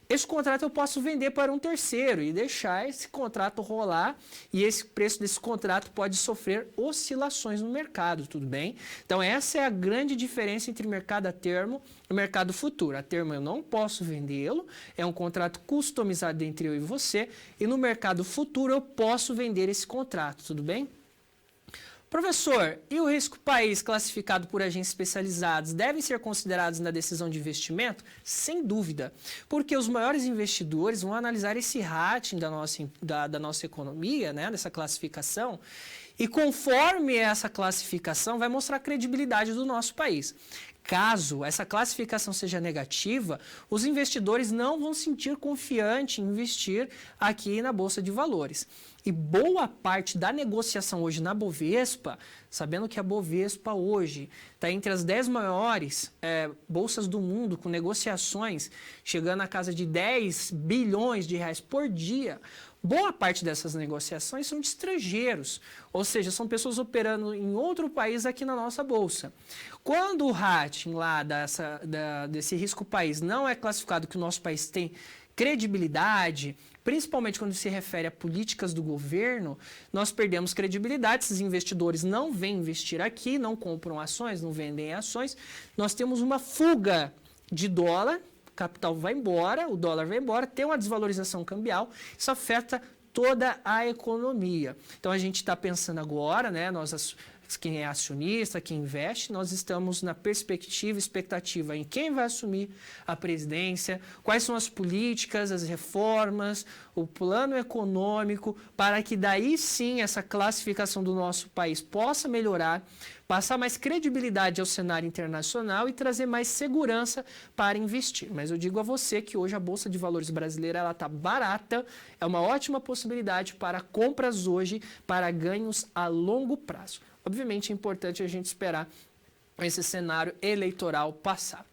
A: esse contrato eu posso vender para um terceiro e deixar esse contrato rolar e esse preço desse contrato pode sofrer oscilações no mercado, tudo bem? Então essa é a grande diferença entre mercado a termo e mercado futuro. A termo eu não posso vendê-lo, é um contrato customizado entre eu e você, e no mercado futuro eu posso vender esse contrato, tudo bem? Professor, e o risco país classificado por agentes especializados devem ser considerados na decisão de investimento? Sem dúvida, porque os maiores investidores vão analisar esse rating da nossa economia, né, dessa classificação, e conforme essa classificação vai mostrar a credibilidade do nosso país. caso essa classificação seja negativa, os investidores não vão sentir confiante em investir aqui na Bolsa de Valores. E boa parte da negociação hoje na Bovespa, sabendo que a Bovespa hoje está entre as 10 maiores bolsas do mundo, com negociações chegando à casa de 10 bilhões de reais por dia, boa parte dessas negociações são de estrangeiros, ou seja, são pessoas operando em outro país aqui na nossa bolsa. Quando o rating lá desse risco país não é classificado que o nosso país tem credibilidade, principalmente quando se refere a políticas do governo, nós perdemos credibilidade, esses investidores não vêm investir aqui, não compram ações, não vendem ações, nós temos uma fuga de dólar, o capital vai embora, o dólar vai embora, tem uma desvalorização cambial, isso afeta toda a economia. Então a gente está pensando agora, né, quem é acionista, quem investe, nós estamos na expectativa em quem vai assumir a presidência, quais são as políticas, as reformas, o plano econômico, para que daí sim essa classificação do nosso país possa melhorar, passar mais credibilidade ao cenário internacional e trazer mais segurança para investir. Mas eu digo a você que hoje a Bolsa de Valores brasileira está barata, é uma ótima possibilidade para compras hoje, para ganhos a longo prazo. Obviamente é importante a gente esperar esse cenário eleitoral passar.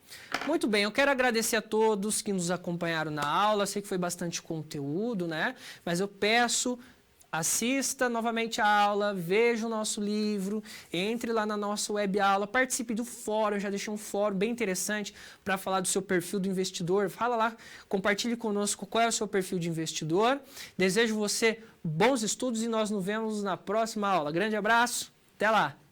A: Muito bem, eu quero agradecer a todos que nos acompanharam na aula, sei que foi bastante conteúdo, né? Mas eu peço, assista novamente a aula, veja o nosso livro, entre lá na nossa web aula, participe do fórum, eu já deixei um fórum bem interessante para falar do seu perfil do investidor, fala lá, compartilhe conosco qual é o seu perfil de investidor. Desejo você bons estudos e nós nos vemos na próxima aula. Grande abraço! Até lá!